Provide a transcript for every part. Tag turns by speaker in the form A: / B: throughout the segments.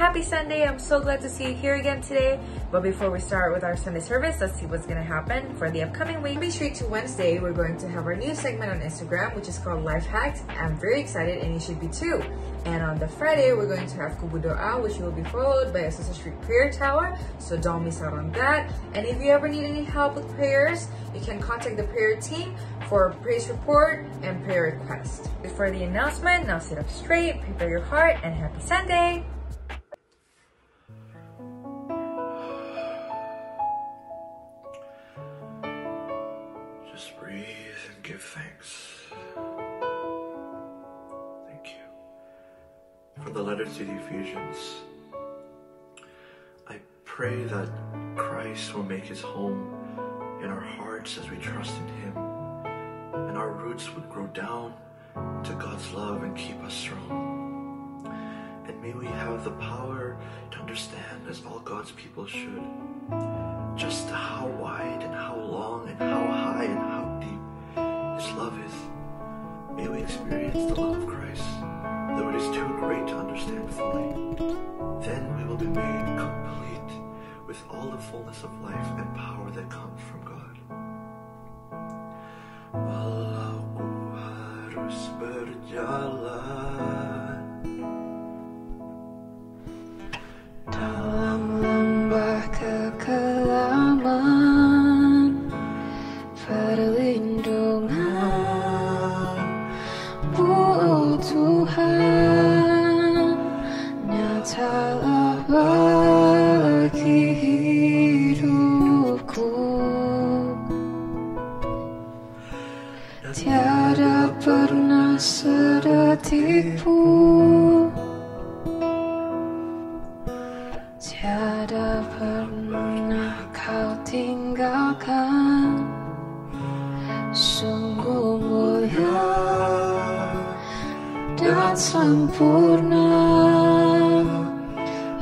A: happy Sunday. I'm so glad to see you here again today. But before we start with our Sunday service, let's see what's going to happen for the upcoming week. Be straight to Wednesday, we're going to have our new segment on Instagram, which is called Life Hacks. I'm very excited and you should be too. And on the Friday, we're going to have Kubu Doa, which will be followed by a Azusa Street Prayer Tower. So don't miss out on that. And if you ever need any help with prayers, you can contact the prayer team for praise report and prayer request. For the announcement, now sit up straight, prepare your heart, and happy Sunday!
B: Just breathe and give thanks. Thank you. For the letter to the Ephesians, I pray that Christ will make his home in our hearts as we trust in him, and our roots would grow down to God's love and keep us strong. And may we have the power to understand, as all God's people should, just how wide and how long and how high and how deep his love is. May we experience the love of Christ, though it is too great to understand fully. Then we will be made complete with all the fullness of life and power that comes from God. Walau ku harus berjalan
C: dalam lembah kekelaman, perlindungan-Mu, oh Tuhan, nyatalah bagi hidupku. Tiada pernah sedetik pun, tiada pernah kau tinggalkan. Sungguh mulia dan sempurna,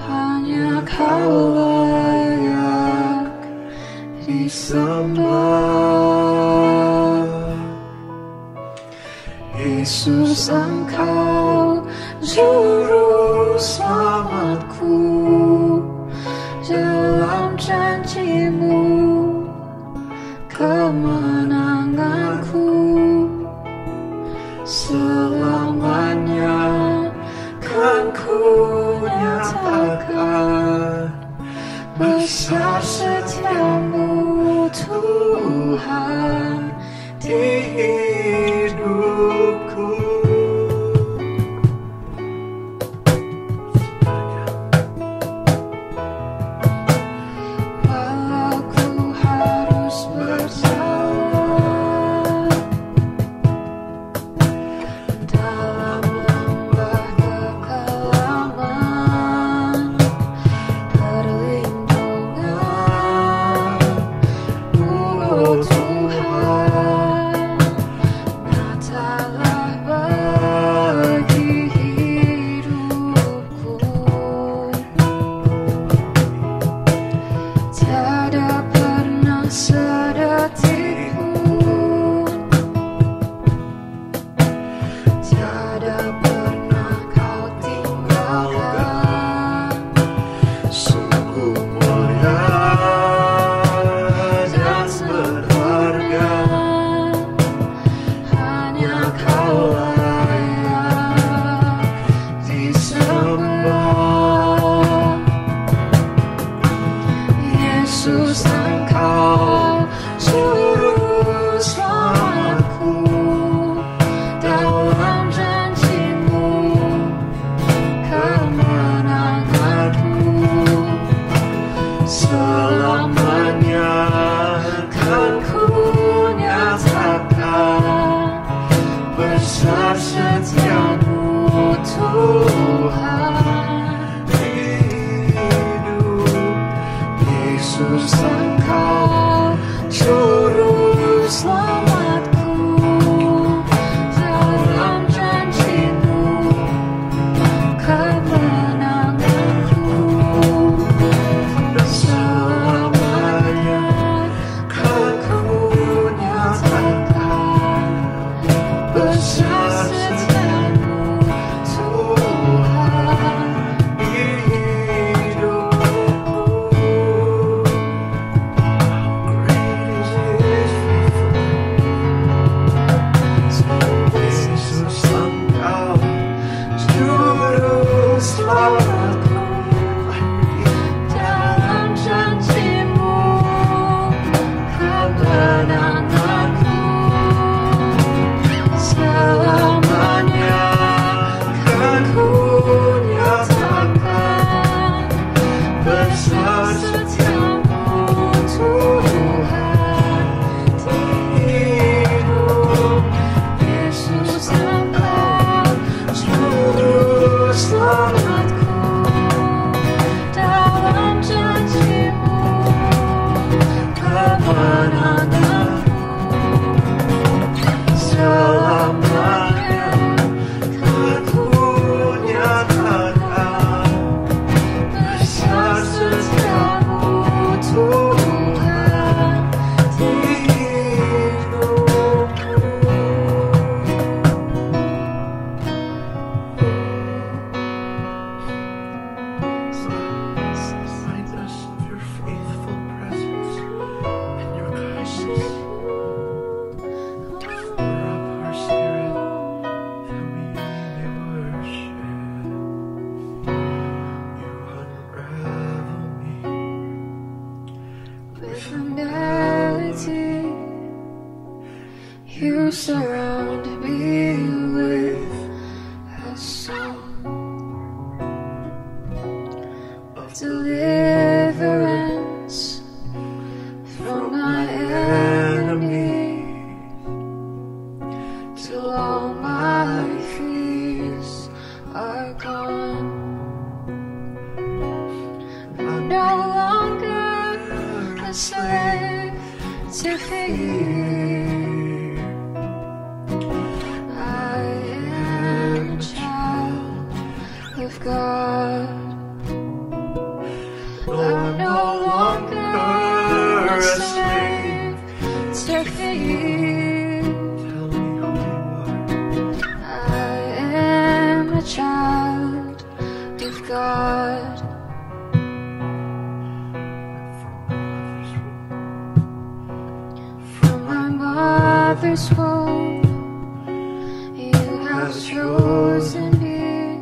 C: hanya kau layak disembah. Yesus, Engkau juru selamatku, dalam janji-Mu kemenanganku selamanya kan ku nyatakan besar setiamu Tuhan di hidupku. Walau ku harus berjalan dalam lembah kekelaman, perlindungan-Mu, oh Tuhan, dalam janji-Mu kemenanganku selamanya kan ku nyatakan besar setiamu Tuhan di hidup Yesus Engkau juru selamatku dalam janji-Mu kemenanganku selamanya kan ku nyatakan besar setiamu Tuhan di hidupku.
B: Remind us of your faithful presence and your kindness. Stir up our spirit that we may worship. You unravel me
C: With humility, you surround me with a song of deliverance from my enemies, till all my fears are gone. I'm no longer a slave to fear. I am a child of God. I'm no longer a slave to fear.
B: Tell me who you are.
C: I am a child of God. From my mother's womb, you have chosen me.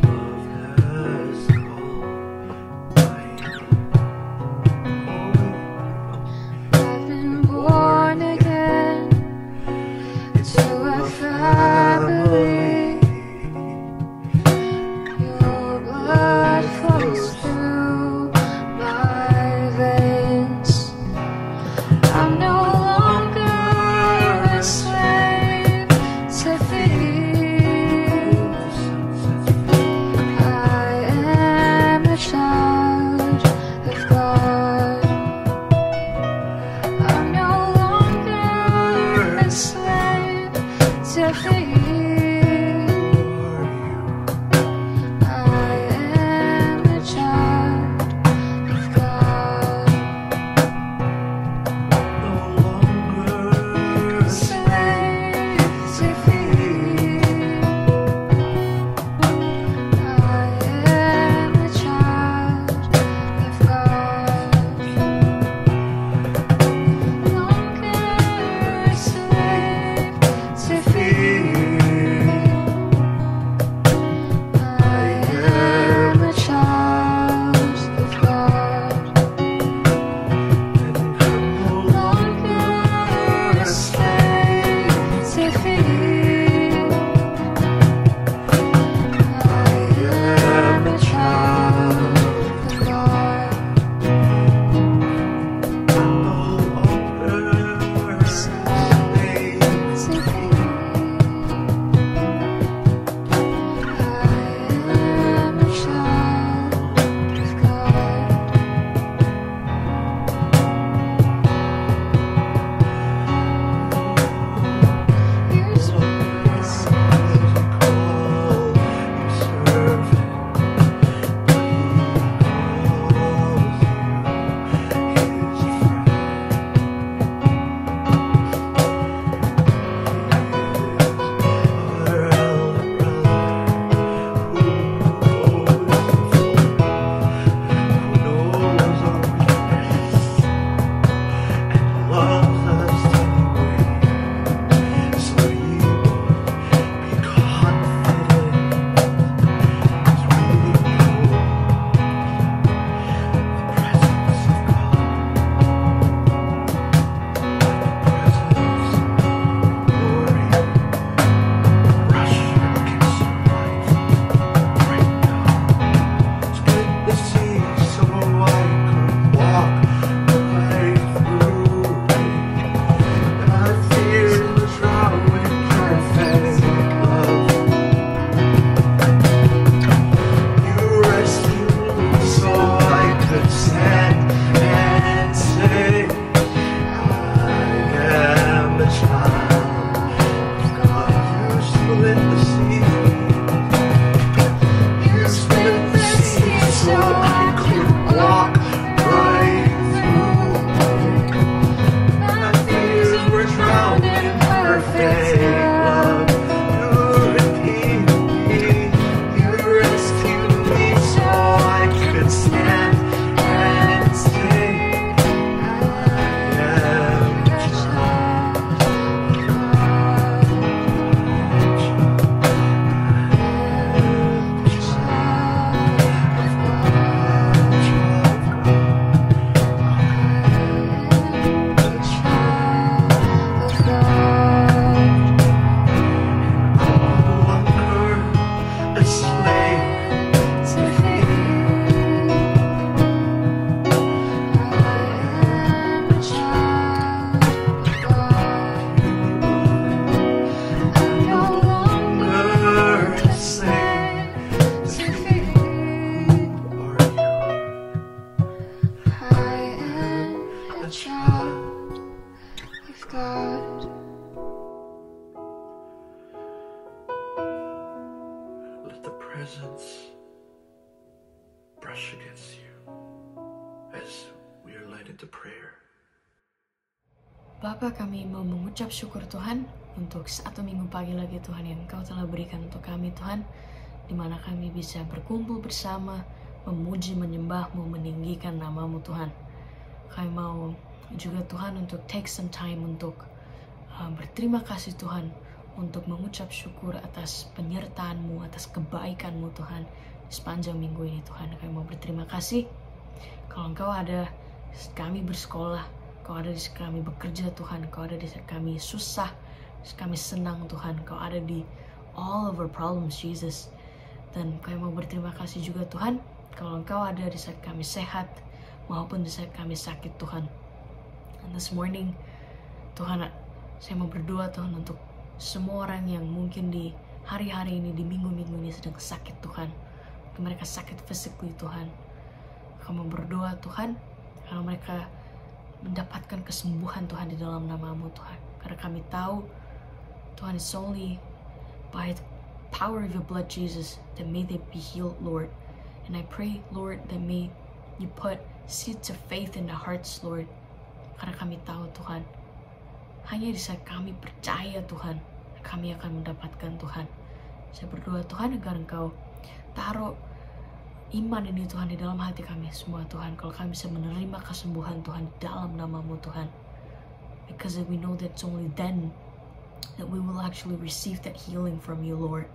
B: Love has called my name.
C: I've been born again to a family. Your blood flows through my veins. I'm no longer a slave to fear.
B: presence brush against you as we are led into prayer.
D: Bapa, kami mau mengucap syukur Tuhan untuk 1 minggu pagi lagi Tuhan yang Engkau telah berikan untuk kami Tuhan, di mana kami bisa berkumpul bersama, memuji, menyembah-Mu, meninggikan nama-Mu Tuhan. Kami mau juga Tuhan untuk take some time untuk berterima kasih Tuhan, untuk mengucap syukur atas penyertaan-Mu, atas kebaikan-Mu Tuhan sepanjang minggu ini Tuhan. Kami mau berterima kasih kalau Engkau ada kami bersekolah, Kau ada di saat kami bekerja Tuhan, Kau ada di saat kami susah, kami senang Tuhan, Kau ada di all of our problems Jesus. Dan kami mau berterima kasih juga Tuhan kalau Engkau ada di saat kami sehat maupun di saat kami sakit Tuhan. And this morning Tuhan, saya mau berdoa Tuhan untuk semua orang yang mungkin di hari-hari ini, di minggu-minggu ini sedang sakit Tuhan. Mereka sakit physically Tuhan. Kami mau berdoa Tuhan kalau mereka mendapatkan kesembuhan Tuhan di dalam nama-Mu Tuhan. Karena kami tahu Tuhan, it's only by the power of your blood Jesus that may they be healed Lord. And I pray Lord that may you put seeds of faith in the hearts Lord. Karena kami tahu Tuhan, hanya di saat kami percaya Tuhan, kami akan mendapatkan Tuhan. Saya berdoa Tuhan agar Engkau taruh iman ini Tuhan di dalam hati kami semua Tuhan, kalau kami bisa menerima kesembuhan Tuhan di dalam nama-Mu Tuhan, because we know that it's only then that we will actually receive that healing from you Lord.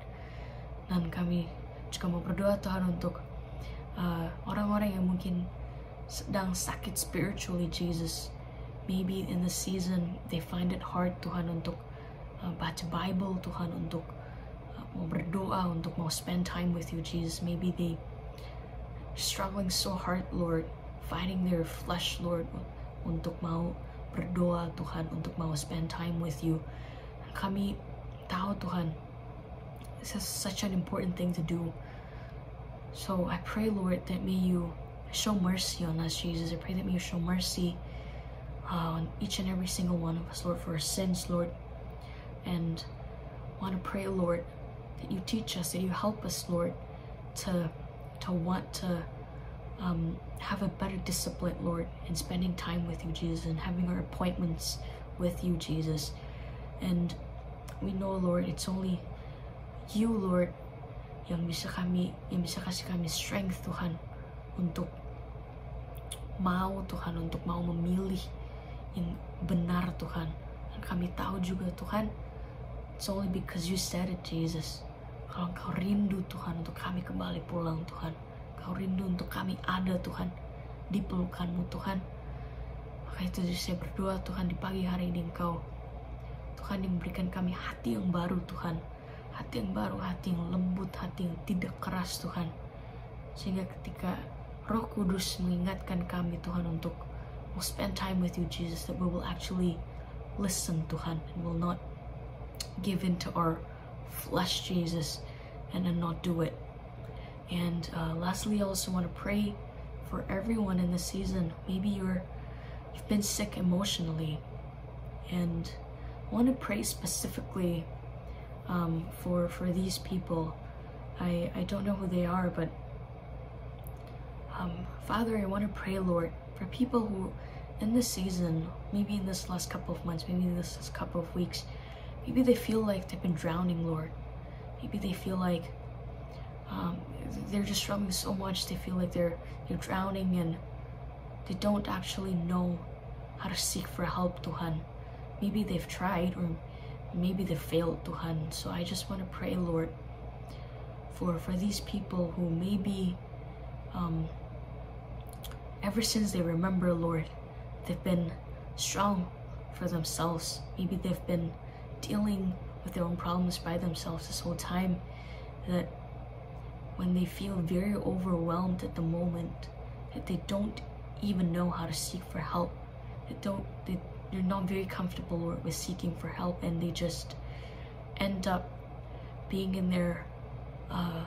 D: Dan kami juga mau berdoa Tuhan untuk orang-orang yang mungkin sedang sakit spiritually Jesus. Maybe in the season they find it hard Tuhan untuk baca Bible Tuhan, untuk mau berdoa, untuk mau spend time with you Jesus. Maybe they struggling so hard Lord, fighting their flesh Lord, untuk mau berdoa Tuhan, untuk mau spend time with you. Kami tahu Tuhan, this is such an important thing to do. So I pray Lord that may you show mercy on us Jesus. I pray that may you show mercy on each and every single one of us Lord, for our sins Lord. And I want to pray Lord that you teach us, that you help us Lord to want to have a better discipline Lord in spending time with you Jesus, and having our appointments with you Jesus. And we know Lord, it's only you Lord yang bisa kasih kami strength Tuhan untuk mau Tuhan, untuk mau memilih yang benar Tuhan. Dan kami tahu juga Tuhan, it's only because you said it Jesus. Kalau Engkau rindu Tuhan untuk kami kembali pulang Tuhan, Engkau rindu untuk kami ada Tuhan di pelukan-Mu Tuhan. Maka itu saya berdoa Tuhan di pagi hari ini Engkau Tuhan yang memberikan kami hati yang baru Tuhan, hati yang baru, hati yang lembut, hati yang tidak keras Tuhan, sehingga ketika Roh Kudus mengingatkan kami Tuhan untuk we'll spend time with you Jesus, that we will actually listen Tuhan, and will not give in to our flesh Jesus and then not do it. And lastly, I also want to pray for everyone in this season. Maybe you've been sick emotionally, and I want to pray specifically for these people. I don't know who they are, but Father, I want to pray Lord for people who in this season, maybe in this last couple of months, maybe in this last couple of weeks, maybe they feel like they've been drowning, Lord. Maybe they feel like they're just struggling so much. They feel like they're drowning, and they don't actually know how to seek for help, Tuhan. Maybe they've tried, or maybe they failed, Tuhan. So I just want to pray, Lord, for these people who maybe ever since they remember, Lord, they've been strong for themselves. Maybe they've been dealing with their own problems by themselves this whole time, that when they feel very overwhelmed at the moment, that they don't even know how to seek for help, they're not very comfortable with seeking for help, and they just end up being in their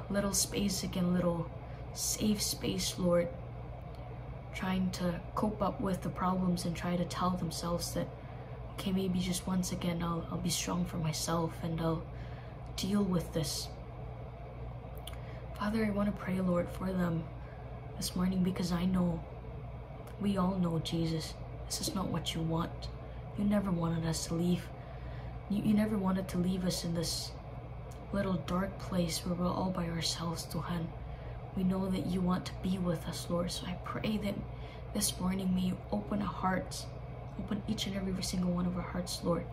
D: little space again, little safe space, Lord, trying to cope up with the problems and try to tell themselves that, okay, maybe just once again I'll be strong for myself and I'll deal with this. Father, I want to pray, Lord, for them this morning, because I know, we all know, Jesus, this is not what you want. You never wanted us to leave. You never wanted to leave us in this little dark place where we're all by ourselves, Tuhan. We know that you want to be with us, Lord. So I pray that this morning, may you open our hearts, open each and every single one of our hearts, Lord.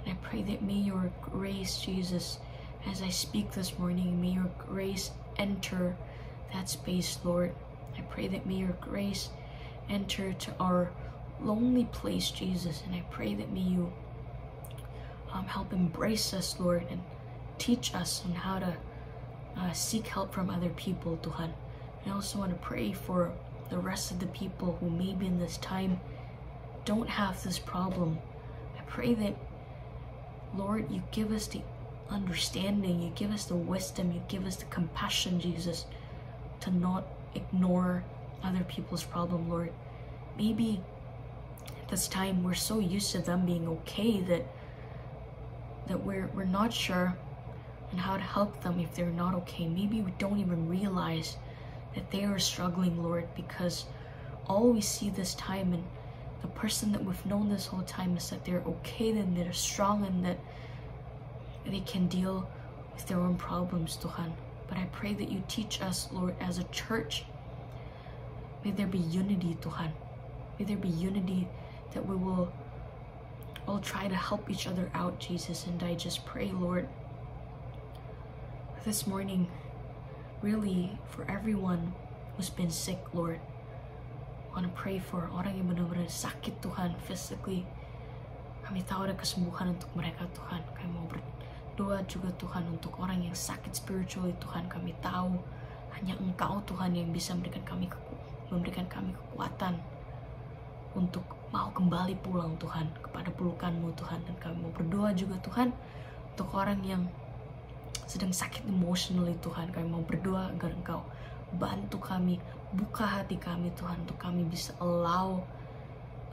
D: And I pray that may your grace, Jesus, as I speak this morning, may your grace enter that space, Lord. I pray that may your grace enter to our lonely place, Jesus. And I pray that may you help embrace us, Lord, and teach us on how to seek help from other people, Tuhan. I also want to pray for the rest of the people who maybe in this time don't have this problem. I pray that, Lord, you give us the understanding, you give us the wisdom, you give us the compassion, Jesus, to not ignore other people's problem, Lord. Maybe at this time we're so used to them being okay that we're not sure on how to help them if they're not okay. Maybe we don't even realize that they are struggling, Lord, because all we see this time and the person that we've known this whole time is that they're okay and they're strong and that they can deal with their own problems, Tuhan. But I pray that you teach us, Lord, as a church, may there be unity, Tuhan. May there be unity, that we will all try to help each other out, Jesus. And I just pray, Lord, this morning, really for everyone who's been sick, Lord. I want to pray for orang yang benar-benar sakit, Tuhan, physically. Kami tahu ada kesembuhan untuk mereka, Tuhan. Kami mau berdoa juga, Tuhan, untuk orang yang sakit spiritually, Tuhan. Kami tahu hanya Engkau, Tuhan, yang bisa memberikan kami kekuatan untuk mau kembali pulang, Tuhan, kepada pelukan-Mu, Tuhan. Dan kami mau berdoa juga, Tuhan, untuk orang yang sedang sakit emotionally, Tuhan. Kami mau berdoa agar Engkau bantu kami, buka hati kami, Tuhan, untuk kami bisa allow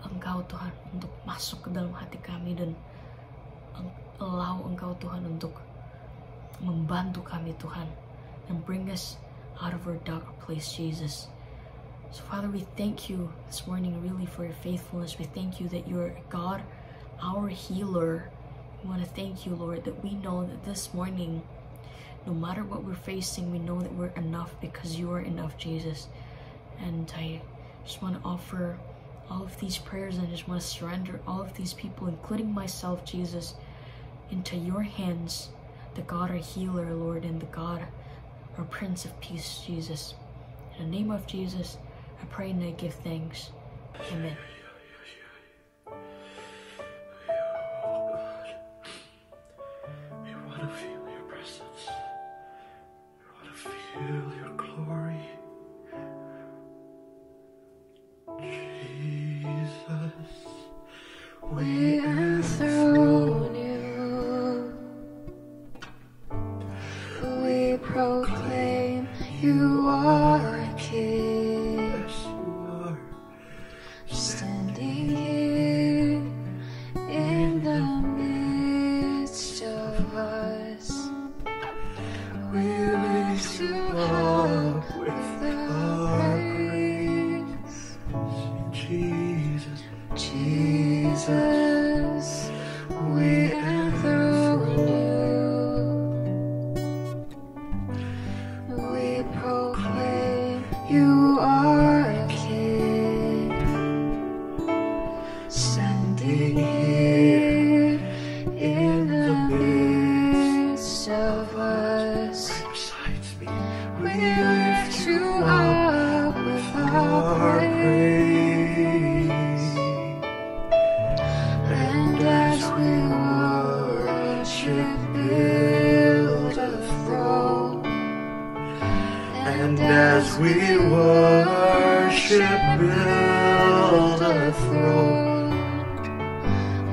D: Engkau, Tuhan, untuk masuk ke dalam hati kami, dan allow Engkau, Tuhan, untuk membantu kami, Tuhan, and bring us out of our dark place, Jesus. So Father, we thank you this morning really for your faithfulness. We thank you that you're God, our healer. We want to thank you, Lord, that we know that this morning, no matter what we're facing, we know that we're enough because you are enough, Jesus. And I just want to offer all of these prayers, and I just want to surrender all of these people, including myself, Jesus, into your hands, the God, our healer, Lord, and the God, our Prince of Peace, Jesus. In the name of Jesus, I pray and I give thanks. Amen.
B: We want to feel your presence. We want to feel your glory. Jesus,
C: We enthrone you. We proclaim you are King.
B: yes, you are.
C: Standing here in the midst of us, we lift you up with our praise.
B: Jesus,
C: Jesus, we enthrone you. We proclaim you are King. Standing here in the midst of us,
B: besides me,
C: we lift you up with our praise. And as we worship, build a throne.
B: And as we worship, build a throne.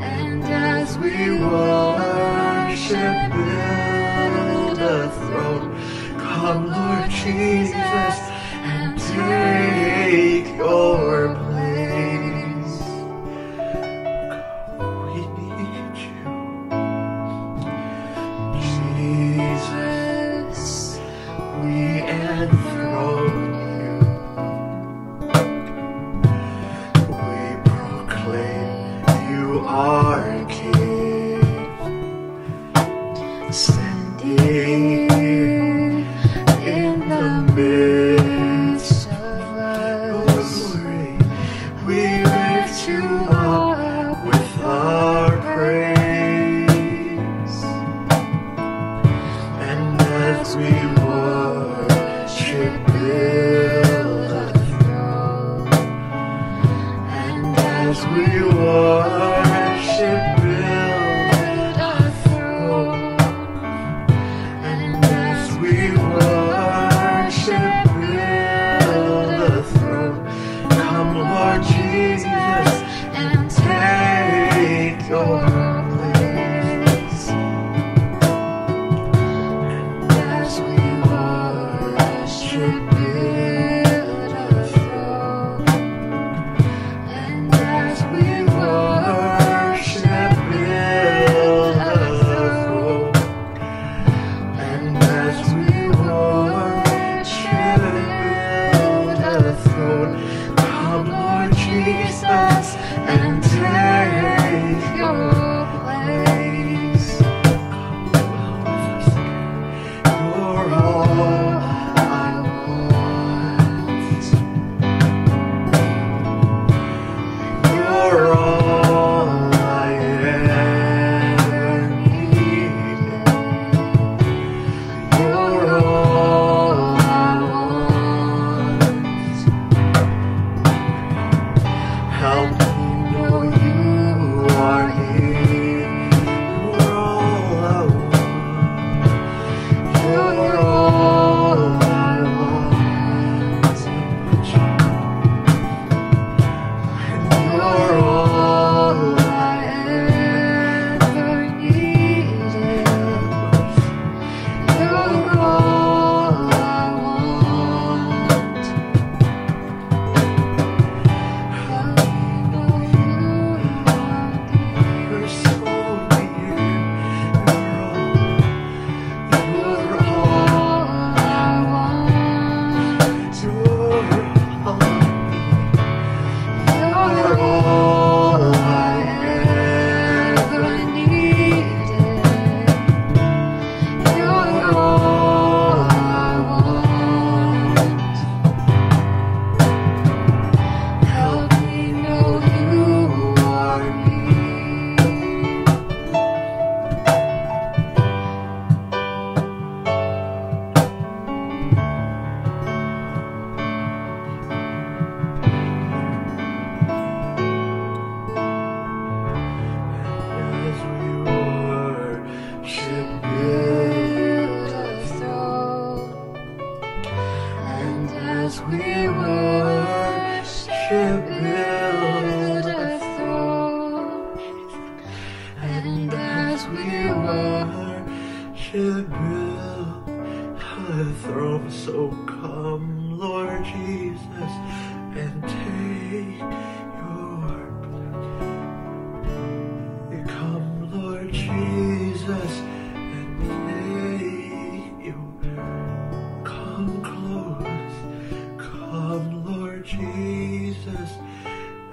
C: And as
B: We worship, build a throne. Come, Lord Jesus, and take your place. We need you.
C: Jesus, we
B: enthrone you. We proclaim you are King, standing in the midst of us. We lift you up with our praise, and as we worship, build a throne, and as we worship, build a throne, and as we worship, build a throne. Come, Lord Jesus, and take your place. And as we worship, build a throne. And as we worship, build a throne. And as we worship, build a throne. Come, Lord Jesus, and take your place. You're all I want. You're all I ever needed. You're all I want. Help me know you are here. You're all I want. You're all I want. And you're all I ever needed. You're all I want. Help me know you are dear. You're so near. You're all I want. You're all you're all I ever needed. You're all I want. Help me know you are near. As we worship, build a throne. And as we worship, build a throne. And as we worship, build a throne. So come, Lord Jesus, and take your place. Come, Lord Jesus, and take your. Come close. Come, Lord Jesus,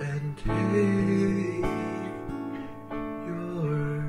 B: and take your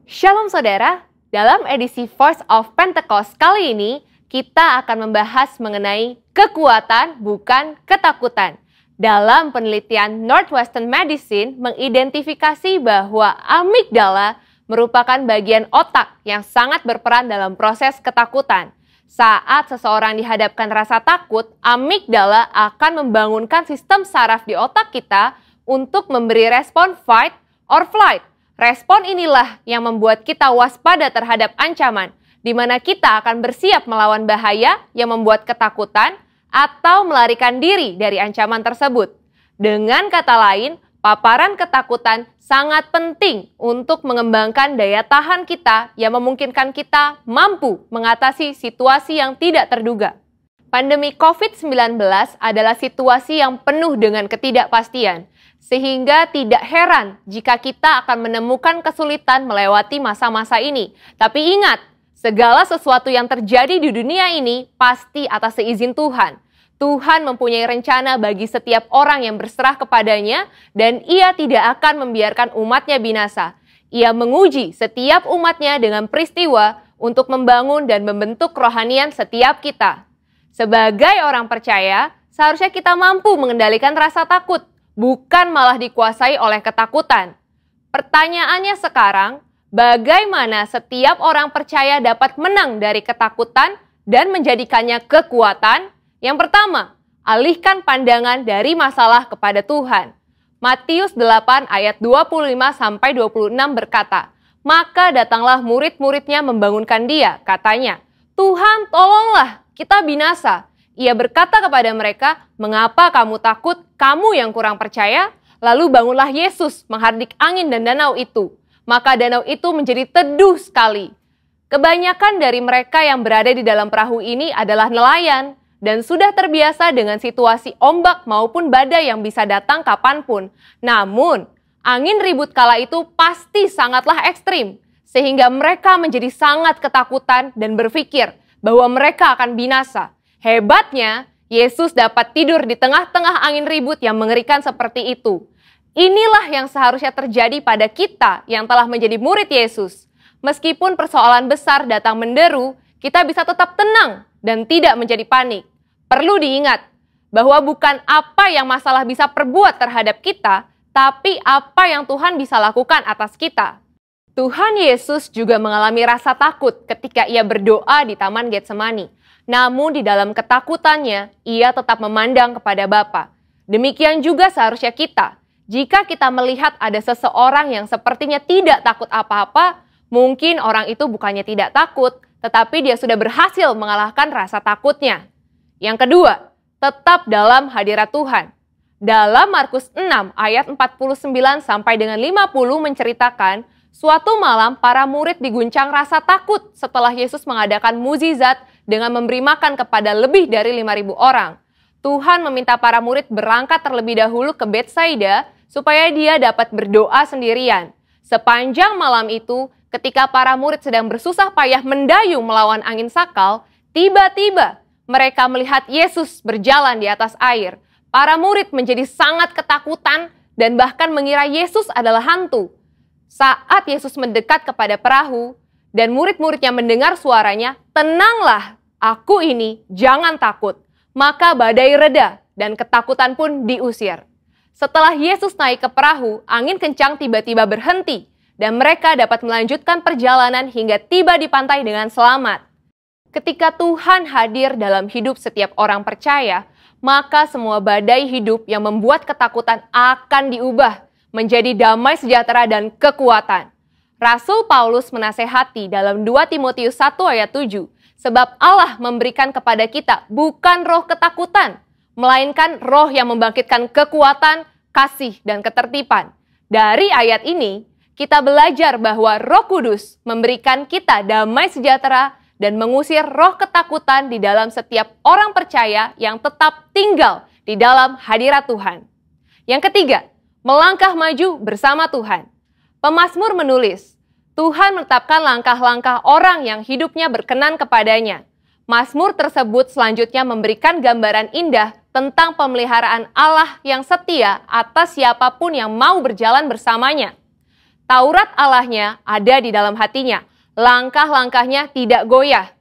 E: Shalom saudara, dalam edisi Voice of Pentecost kali ini, kita akan membahas mengenai kekuatan bukan ketakutan. Dalam penelitian Northwestern Medicine mengidentifikasi bahwa amigdala merupakan bagian otak yang sangat berperan dalam proses ketakutan. Saat seseorang dihadapkan rasa takut, amigdala akan membangunkan sistem saraf di otak kita untuk memberi respon fight or flight. Respon inilah yang membuat kita waspada terhadap ancaman, di mana kita akan bersiap melawan bahaya yang membuat ketakutan atau melarikan diri dari ancaman tersebut. Dengan kata lain, Paparan ketakutan sangat penting untuk mengembangkan daya tahan kita yang memungkinkan kita mampu mengatasi situasi yang tidak terduga. Pandemi COVID-19 adalah situasi yang penuh dengan ketidakpastian, sehingga tidak heran jika kita akan menemukan kesulitan melewati masa-masa ini. Tapi ingat, segala sesuatu yang terjadi di dunia ini pasti atas seizin Tuhan. Tuhan mempunyai rencana bagi setiap orang yang berserah kepadanya, dan Ia tidak akan membiarkan umatnya binasa. Ia menguji setiap umatnya dengan peristiwa untuk membangun dan membentuk kerohanian setiap kita. Sebagai orang percaya, seharusnya kita mampu mengendalikan rasa takut, bukan malah dikuasai oleh ketakutan. Pertanyaannya sekarang, bagaimana setiap orang percaya dapat menang dari ketakutan dan menjadikannya kekuatan? Yang pertama, alihkan pandangan dari masalah kepada Tuhan. Matius 8 ayat 25-26 berkata, "Maka datanglah murid-muridnya membangunkan dia, katanya, 'Tuhan, tolonglah, kita binasa.' Ia berkata kepada mereka, 'Mengapa kamu takut, kamu yang kurang percaya?' Lalu bangunlah Yesus menghardik angin dan danau itu. Maka danau itu menjadi teduh sekali." Kebanyakan dari mereka yang berada di dalam perahu ini adalah nelayan dan sudah terbiasa dengan situasi ombak maupun badai yang bisa datang kapanpun. Namun, angin ribut kala itu pasti sangatlah ekstrim, sehingga mereka menjadi sangat ketakutan dan berpikir bahwa mereka akan binasa. Hebatnya, Yesus dapat tidur di tengah-tengah angin ribut yang mengerikan seperti itu. Inilah yang seharusnya terjadi pada kita yang telah menjadi murid Yesus. Meskipun persoalan besar datang menderu, kita bisa tetap tenang dan tidak menjadi panik. Perlu diingat bahwa bukan apa yang masalah bisa perbuat terhadap kita, tapi apa yang Tuhan bisa lakukan atas kita. Tuhan Yesus juga mengalami rasa takut ketika ia berdoa di Taman Getsemani. Namun di dalam ketakutannya, ia tetap memandang kepada Bapa. Demikian juga seharusnya kita. Jika kita melihat ada seseorang yang sepertinya tidak takut apa-apa, mungkin orang itu bukannya tidak takut, tetapi dia sudah berhasil mengalahkan rasa takutnya. Yang kedua, tetap dalam hadirat Tuhan. Dalam Markus 6 ayat 49 sampai dengan 50 menceritakan, suatu malam para murid diguncang rasa takut setelah Yesus mengadakan mukjizat dengan memberi makan kepada lebih dari 5.000 orang. Tuhan meminta para murid berangkat terlebih dahulu ke Betsaida supaya dia dapat berdoa sendirian. Sepanjang malam itu, ketika para murid sedang bersusah payah mendayung melawan angin sakal, tiba-tiba mereka melihat Yesus berjalan di atas air. Para murid menjadi sangat ketakutan dan bahkan mengira Yesus adalah hantu. Saat Yesus mendekat kepada perahu dan murid-muridnya mendengar suaranya, "Tenanglah, aku ini, jangan takut." Maka badai reda dan ketakutan pun diusir. Setelah Yesus naik ke perahu, angin kencang tiba-tiba berhenti dan mereka dapat melanjutkan perjalanan hingga tiba di pantai dengan selamat. Ketika Tuhan hadir dalam hidup setiap orang percaya, maka semua badai hidup yang membuat ketakutan akan diubah menjadi damai sejahtera dan kekuatan. Rasul Paulus menasehati dalam 2 Timotius 1 ayat 7, sebab Allah memberikan kepada kita bukan roh ketakutan, melainkan roh yang membangkitkan kekuatan, kasih, dan ketertiban. Dari ayat ini, kita belajar bahwa Roh Kudus memberikan kita damai sejahtera dan mengusir roh ketakutan di dalam setiap orang percaya yang tetap tinggal di dalam hadirat Tuhan. Yang ketiga, melangkah maju bersama Tuhan. Pemazmur menulis, Tuhan menetapkan langkah-langkah orang yang hidupnya berkenan kepadanya. Mazmur tersebut selanjutnya memberikan gambaran indah tentang pemeliharaan Allah yang setia atas siapapun yang mau berjalan bersamanya. Taurat Allahnya ada di dalam hatinya. Langkah-langkahnya tidak goyah.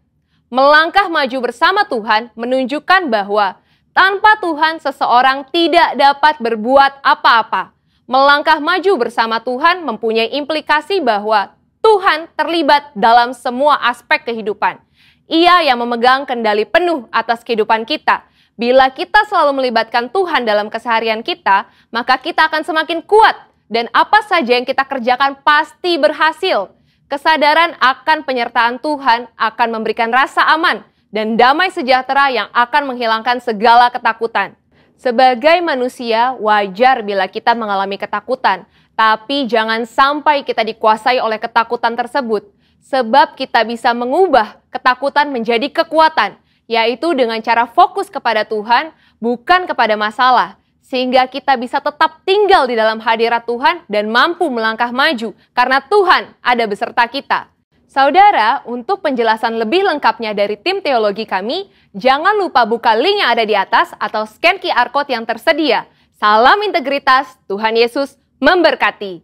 E: Melangkah maju bersama Tuhan menunjukkan bahwa tanpa Tuhan seseorang tidak dapat berbuat apa-apa. Melangkah maju bersama Tuhan mempunyai implikasi bahwa Tuhan terlibat dalam semua aspek kehidupan. Ia yang memegang kendali penuh atas kehidupan kita. Bila kita selalu melibatkan Tuhan dalam keseharian kita, maka kita akan semakin kuat dan apa saja yang kita kerjakan pasti berhasil. Kesadaran akan penyertaan Tuhan akan memberikan rasa aman dan damai sejahtera yang akan menghilangkan segala ketakutan. Sebagai manusia, wajar bila kita mengalami ketakutan, tapi jangan sampai kita dikuasai oleh ketakutan tersebut, sebab kita bisa mengubah ketakutan menjadi kekuatan, yaitu dengan cara fokus kepada Tuhan, bukan kepada masalah, sehingga kita bisa tetap tinggal di dalam hadirat Tuhan dan mampu melangkah maju, karena Tuhan ada beserta kita. Saudara, untuk penjelasan lebih lengkapnya dari tim teologi kami, jangan lupa buka link yang ada di atas atau scan QR Code yang tersedia. Salam integritas, Tuhan Yesus memberkati.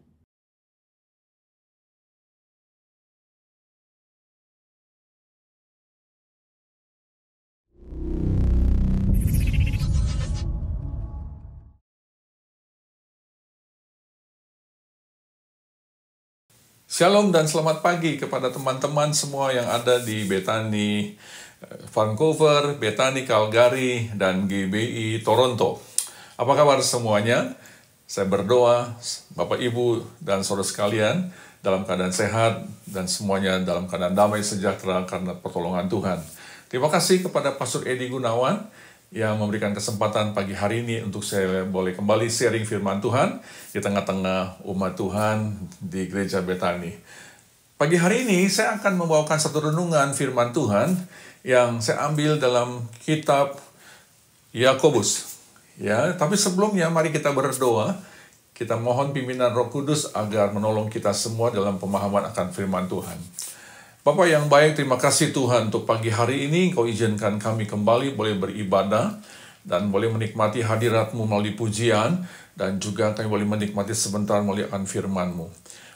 F: Shalom dan selamat pagi kepada teman-teman semua yang ada di Bethany Vancouver, Bethany Calgary, dan GBI Toronto. Apa kabar semuanya? Saya berdoa Bapak Ibu dan saudara sekalian dalam keadaan sehat dan semuanya dalam keadaan damai sejahtera karena pertolongan Tuhan. Terima kasih kepada Pastor Edi Gunawan yang memberikan kesempatan pagi hari ini untuk saya boleh kembali sharing firman Tuhan di tengah-tengah umat Tuhan di Gereja Bethany. Pagi hari ini saya akan membawakan satu renungan firman Tuhan yang saya ambil dalam kitab Yakobus. Ya, tapi sebelumnya mari kita berdoa. Kita mohon pimpinan Roh Kudus agar menolong kita semua dalam pemahaman akan firman Tuhan. Bapak yang baik, terima kasih Tuhan untuk pagi hari ini. Kau izinkan kami kembali boleh beribadah dan boleh menikmati hadirat-Mu melalui pujian, dan juga kami boleh menikmati sebentar melalui akan firman-Mu.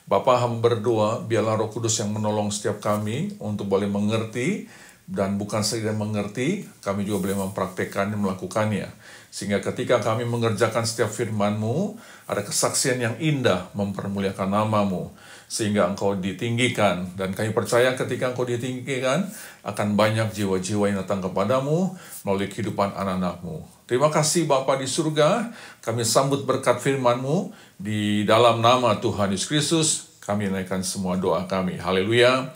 F: Bapak, hamba berdoa, biarlah Roh Kudus yang menolong setiap kami untuk boleh mengerti, dan bukan saja mengerti, kami juga boleh mempraktekkan dan melakukannya. Sehingga ketika kami mengerjakan setiap firman-Mu, ada kesaksian yang indah mempermuliakan nama-Mu. Sehingga Engkau ditinggikan, dan kami percaya ketika Engkau ditinggikan, akan banyak jiwa-jiwa yang datang kepadamu melalui kehidupan anak-anak-Mu. Terima kasih Bapa di surga, kami sambut berkat firman-Mu, di dalam nama Tuhan Yesus Kristus, kami naikkan semua doa kami. Haleluya,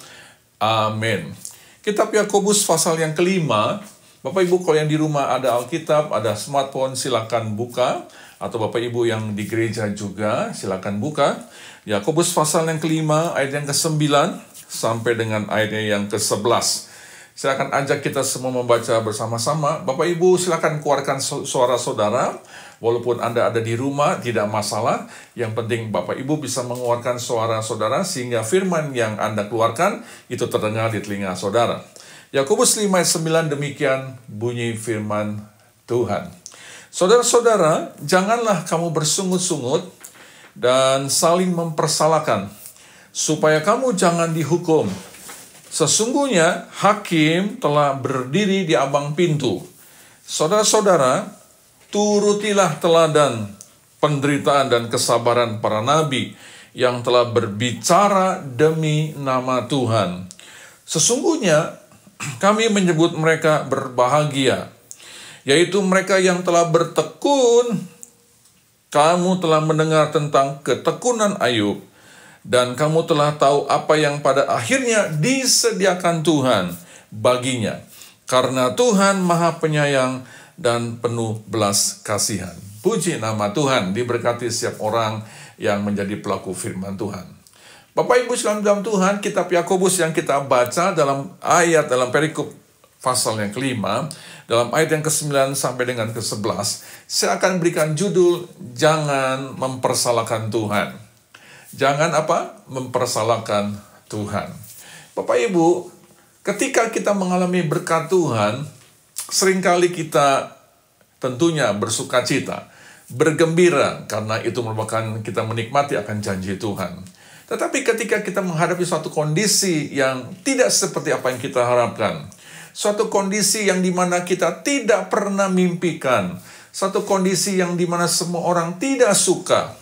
F: amin. Kitab Yakobus pasal yang kelima. Bapak Ibu kalau yang di rumah ada Alkitab, ada smartphone, silakan buka. Atau Bapak Ibu yang di gereja juga, silakan buka. Yakobus pasal yang kelima, ayat yang ke-9 sampai dengan ayatnya yang ke-11. Saya akan ajak kita semua membaca bersama-sama. Bapak Ibu silakan keluarkan suara saudara. Walaupun Anda ada di rumah, tidak masalah. Yang penting Bapak Ibu bisa mengeluarkan suara saudara, sehingga firman yang Anda keluarkan itu terdengar di telinga saudara. Yakobus 5 ayat 9, demikian bunyi firman Tuhan. Saudara-saudara, janganlah kamu bersungut-sungut dan saling mempersalahkan, supaya kamu jangan dihukum. Sesungguhnya hakim telah berdiri di ambang pintu. Saudara-saudara, turutilah teladan penderitaan dan kesabaran para nabi yang telah berbicara demi nama Tuhan. Sesungguhnya kami menyebut mereka berbahagia, yaitu mereka yang telah bertekun. Kamu telah mendengar tentang ketekunan Ayub, dan kamu telah tahu apa yang pada akhirnya disediakan Tuhan baginya. Karena Tuhan Maha Penyayang dan penuh belas kasihan. Puji nama Tuhan, diberkati setiap orang yang menjadi pelaku firman Tuhan. Bapak Ibu sekalian dalam Tuhan, kitab Yakobus yang kita baca dalam perikop pasal yang kelima, dalam ayat yang ke-9 sampai dengan ke-11, saya akan berikan judul, jangan mempersalahkan Tuhan. Jangan apa? Mempersalahkan Tuhan. Bapak Ibu, ketika kita mengalami berkat Tuhan, seringkali kita tentunya bersuka cita, bergembira, karena itu merupakan kita menikmati akan janji Tuhan. Tetapi ketika kita menghadapi suatu kondisi yang tidak seperti apa yang kita harapkan, suatu kondisi yang dimana kita tidak pernah mimpikan, satu kondisi yang dimana semua orang tidak suka,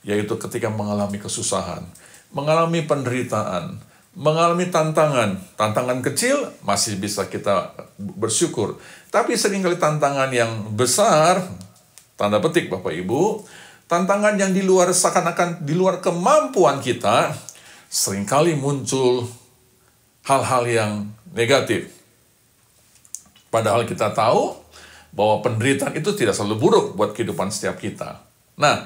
F: yaitu ketika mengalami kesusahan, mengalami penderitaan, mengalami tantangan kecil masih bisa kita bersyukur, tapi seringkali tantangan yang besar, tanda petik Bapak Ibu, tantangan yang di luar seakan-akan di luar kemampuan kita, seringkali muncul hal-hal yang negatif. Padahal kita tahu bahwa penderitaan itu tidak selalu buruk buat kehidupan setiap kita. Nah,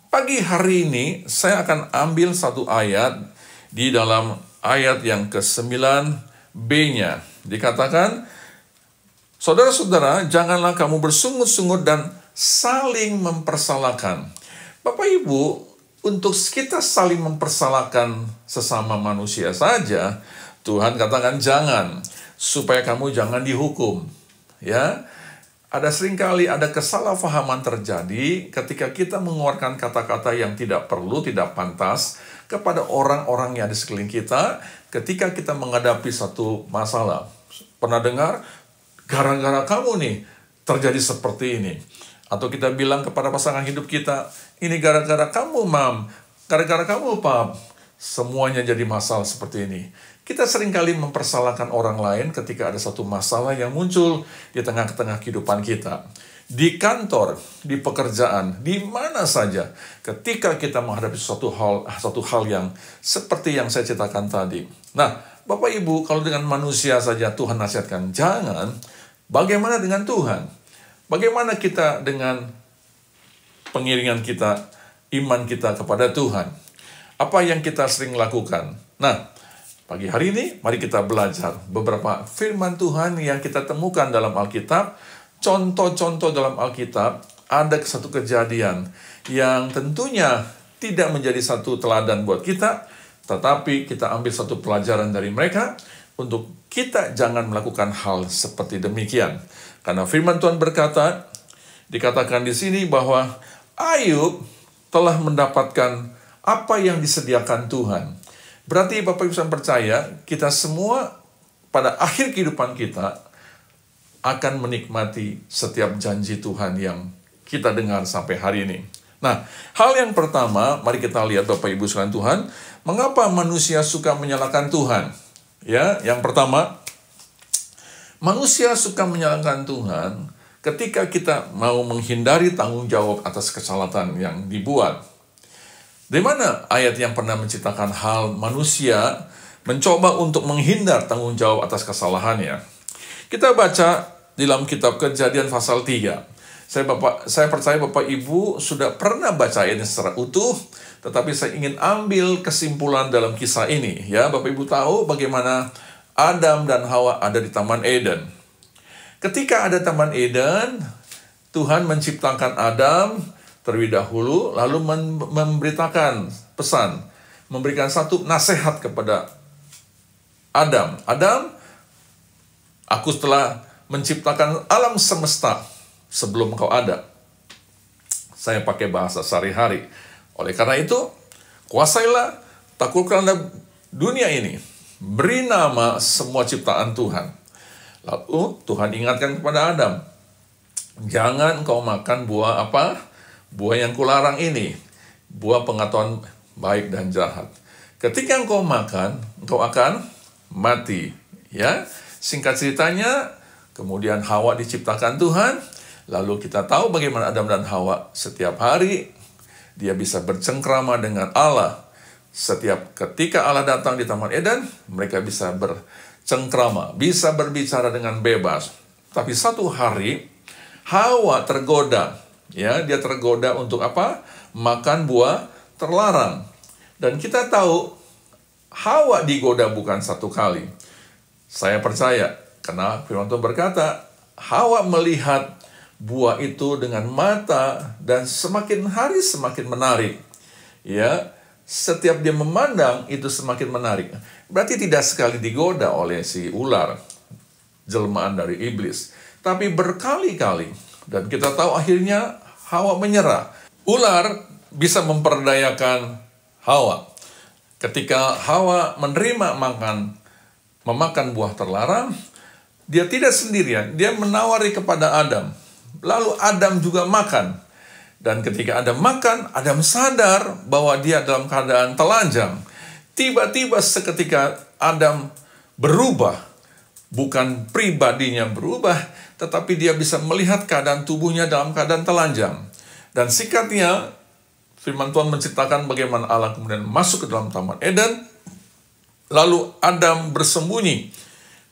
F: pagi hari ini saya akan ambil satu ayat di dalam ayat yang ke-9b-nya. Dikatakan, saudara-saudara, janganlah kamu bersungut-sungut dan saling mempersalahkan. Bapak Ibu, untuk kita saling mempersalahkan sesama manusia saja, Tuhan katakan jangan, supaya kamu jangan dihukum. Ya, seringkali ada kesalahpahaman terjadi ketika kita mengeluarkan kata-kata yang tidak perlu, tidak pantas kepada orang-orang yang di sekeliling kita ketika kita menghadapi satu masalah. Pernah dengar, gara-gara kamu nih terjadi seperti ini. Atau kita bilang kepada pasangan hidup kita, ini gara-gara kamu, Mam, gara-gara kamu, Pap, semuanya jadi masalah seperti ini. Kita seringkali mempersalahkan orang lain ketika ada satu masalah yang muncul di tengah-tengah kehidupan kita. Di kantor, di pekerjaan, di mana saja, ketika kita menghadapi satu hal yang seperti yang saya ceritakan tadi. Nah, Bapak Ibu, kalau dengan manusia saja Tuhan nasihatkan, jangan, bagaimana dengan Tuhan? Bagaimana kita dengan pengiringan kita, iman kita kepada Tuhan? Apa yang kita sering lakukan? Nah, pagi hari ini, mari kita belajar beberapa firman Tuhan yang kita temukan dalam Alkitab. Contoh-contoh dalam Alkitab, ada satu kejadian yang tentunya tidak menjadi satu teladan buat kita, tetapi kita ambil satu pelajaran dari mereka untuk kita jangan melakukan hal seperti demikian. Karena firman Tuhan berkata, dikatakan di sini bahwa Ayub telah mendapatkan apa yang disediakan Tuhan. Berarti Bapak Ibu bisa percaya, kita semua pada akhir kehidupan kita akan menikmati setiap janji Tuhan yang kita dengar sampai hari ini. Nah, hal yang pertama, mari kita lihat Bapak Ibu sekalian Tuhan, mengapa manusia suka menyalahkan Tuhan? Ya, yang pertama, manusia suka menyalahkan Tuhan ketika kita mau menghindari tanggung jawab atas kesalahan yang dibuat. Di mana ayat yang pernah menceritakan hal manusia mencoba untuk menghindar tanggung jawab atas kesalahannya? Kita baca di dalam kitab Kejadian pasal 3. Saya percaya Bapak Ibu sudah pernah baca ini secara utuh, tetapi saya ingin ambil kesimpulan dalam kisah ini. Ya, Bapak Ibu tahu bagaimana Adam dan Hawa ada di Taman Eden. Ketika ada Taman Eden, Tuhan menciptakan Adam terlebih dahulu, lalu memberitakan pesan, memberikan satu nasihat kepada Adam. Adam, aku telah menciptakan alam semesta sebelum kau ada. Saya pakai bahasa sehari-hari. Oleh karena itu, kuasailah, taklukkanlah dunia ini. Beri nama semua ciptaan Tuhan. Lalu Tuhan ingatkan kepada Adam, jangan kau makan buah apa? Buah yang kularang ini. Buah pengetahuan baik dan jahat. Ketika engkau makan, engkau akan mati. Ya, singkat ceritanya, kemudian Hawa diciptakan Tuhan. Lalu kita tahu bagaimana Adam dan Hawa setiap hari dia bisa bercengkrama dengan Allah. Setiap ketika Allah datang di Taman Eden, mereka bisa bercengkrama, bisa berbicara dengan bebas. Tapi satu hari, Hawa tergoda. Ya, dia tergoda untuk apa? Makan buah terlarang. Dan kita tahu, Hawa digoda bukan satu kali. Saya percaya, karena firman Tuhan berkata, Hawa melihat buah itu dengan mata dan semakin hari semakin menarik. Ya, setiap dia memandang itu semakin menarik. Berarti tidak sekali digoda oleh si ular, jelmaan dari iblis, tapi berkali-kali. Dan kita tahu akhirnya Hawa menyerah. Ular bisa memperdayakan Hawa. Ketika Hawa menerima memakan buah terlarang, dia tidak sendirian, dia menawari kepada Adam. Lalu Adam juga makan. Dan ketika Adam makan, Adam sadar bahwa dia dalam keadaan telanjang. Tiba-tiba seketika Adam berubah. Bukan pribadinya berubah, tetapi dia bisa melihat keadaan tubuhnya dalam keadaan telanjang. Dan singkatnya, firman Tuhan menceritakan bagaimana Allah kemudian masuk ke dalam Taman Eden. Lalu Adam bersembunyi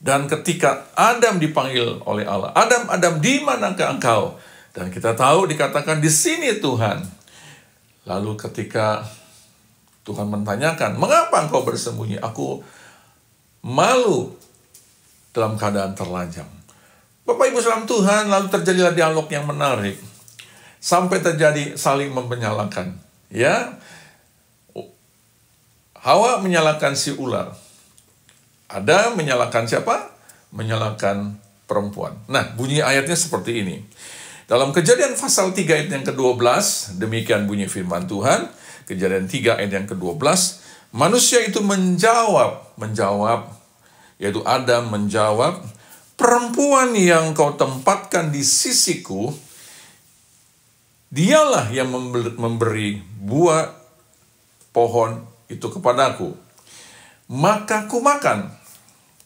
F: Dan ketika Adam dipanggil oleh Allah, Adam, Adam, di manakah engkau? Dan kita tahu dikatakan di sini Tuhan. Lalu ketika Tuhan menanyakan, mengapa engkau bersembunyi? Aku malu dalam keadaan terlanjang. Bapak Ibu salam Tuhan, lalu terjadilah dialog yang menarik. Sampai terjadi saling menyalahkan. Ya, Hawa menyalahkan si ular. Adam menyalahkan siapa? Menyalahkan perempuan. Nah, bunyi ayatnya seperti ini. Dalam Kejadian pasal 3 ayat yang ke-12, demikian bunyi firman Tuhan. Kejadian 3 ayat yang ke-12, manusia itu menjawab, yaitu Adam menjawab, perempuan yang kau tempatkan di sisiku, dialah yang memberi buah pohon itu kepadaku. Maka ku makan.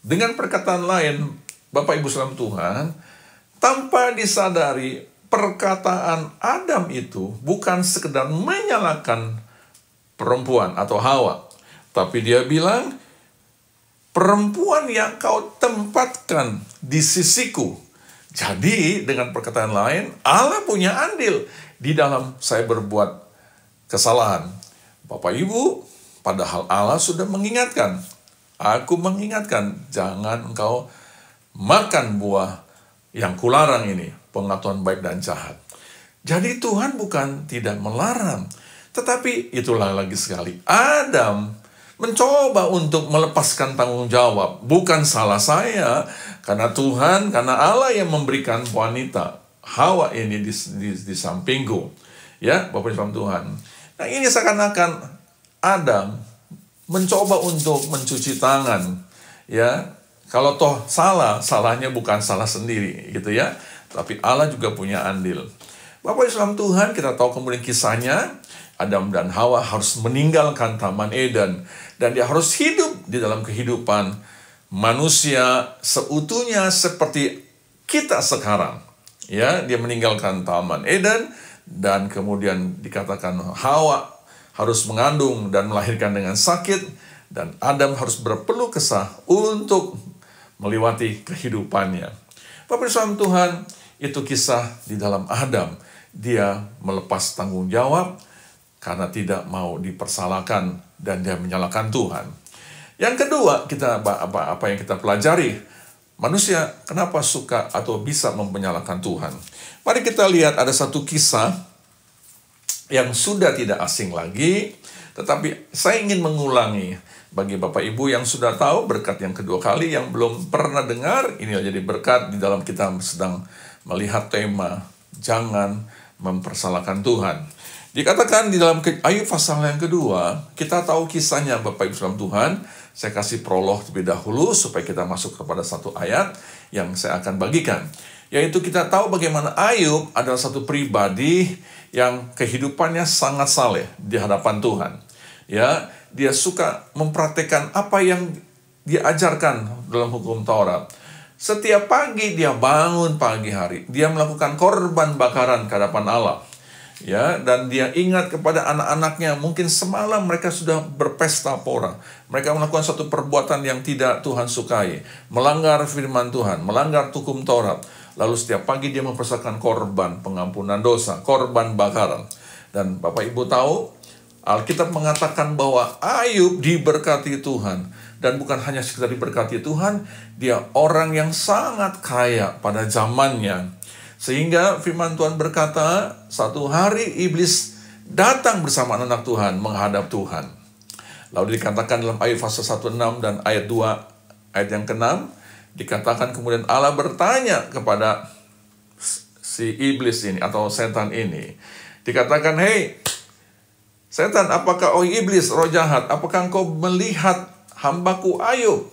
F: Dengan perkataan lain, Bapak Ibu salam Tuhan, tanpa disadari perkataan Adam itu bukan sekedar menyalahkan perempuan atau Hawa. Tapi dia bilang, perempuan yang kau tempatkan di sisiku. Jadi dengan perkataan lain, Allah punya andil di dalam saya berbuat kesalahan. Bapak Ibu, padahal Allah sudah mengingatkan. Aku mengingatkan, jangan engkau makan buah yang kularang ini, pengetahuan baik dan jahat. Jadi Tuhan bukan tidak melarang, tetapi itulah lagi sekali, Adam mencoba untuk melepaskan tanggung jawab. Bukan salah saya, karena Tuhan, karena Allah yang memberikan wanita, Hawa ini di sampingku. Ya, Bapak Ibu Tuhan. Nah, ini seakan-akan Adam mencoba untuk mencuci tangan. Ya, kalau toh salah, salahnya bukan salah sendiri, gitu ya. Tapi Allah juga punya andil. Bapak Ibu Tuhan, kita tahu kemudian kisahnya, Adam dan Hawa harus meninggalkan Taman Eden. Dan dia harus hidup di dalam kehidupan manusia seutuhnya seperti kita sekarang. Ya, dia meninggalkan Taman Eden dan kemudian dikatakan Hawa harus mengandung dan melahirkan dengan sakit, dan Adam harus berpeluh kesah untuk melewati kehidupannya. Bapak Ibu Tuhan, itu kisah di dalam Adam. Dia melepas tanggung jawab karena tidak mau dipersalahkan dan dia menyalahkan Tuhan. Yang kedua, apa yang kita pelajari, manusia kenapa suka atau bisa menyalahkan Tuhan. Mari kita lihat ada satu kisah yang sudah tidak asing lagi, tetapi saya ingin mengulangi bagi Bapak Ibu yang sudah tahu berkat yang kedua kali, yang belum pernah dengar, ini jadi berkat di dalam kita sedang melihat tema jangan mempersalahkan Tuhan. Dikatakan di dalam Ayub pasal yang kedua, kita tahu kisahnya Bapak Ibu salam Tuhan. Saya kasih prolog terlebih dahulu supaya kita masuk kepada satu ayat yang saya akan bagikan. Yaitu kita tahu bagaimana Ayub adalah satu pribadi yang kehidupannya sangat saleh di hadapan Tuhan. Ya, dia suka mempraktekkan apa yang diajarkan dalam hukum Taurat. Setiap pagi dia bangun pagi hari, dia melakukan korban bakaran ke hadapan Allah. Ya, dan dia ingat kepada anak-anaknya, mungkin semalam mereka sudah berpesta pora. Mereka melakukan suatu perbuatan yang tidak Tuhan sukai, melanggar firman Tuhan, melanggar hukum Taurat. Lalu setiap pagi dia mempersembahkan korban pengampunan dosa, korban bakaran. Dan Bapak Ibu tahu, Alkitab mengatakan bahwa Ayub diberkati Tuhan. Dan bukan hanya sekedar diberkati Tuhan, dia orang yang sangat kaya pada zamannya. Sehingga firman Tuhan berkata, satu hari iblis datang bersama anak Tuhan menghadap Tuhan. Lalu dikatakan dalam ayat pasal 1:6 dan ayat 2, ayat yang ke-6, dikatakan kemudian Allah bertanya kepada si iblis ini atau setan ini. Dikatakan, hei setan, apakah iblis, roh jahat, apakah engkau melihat hambaku Ayub?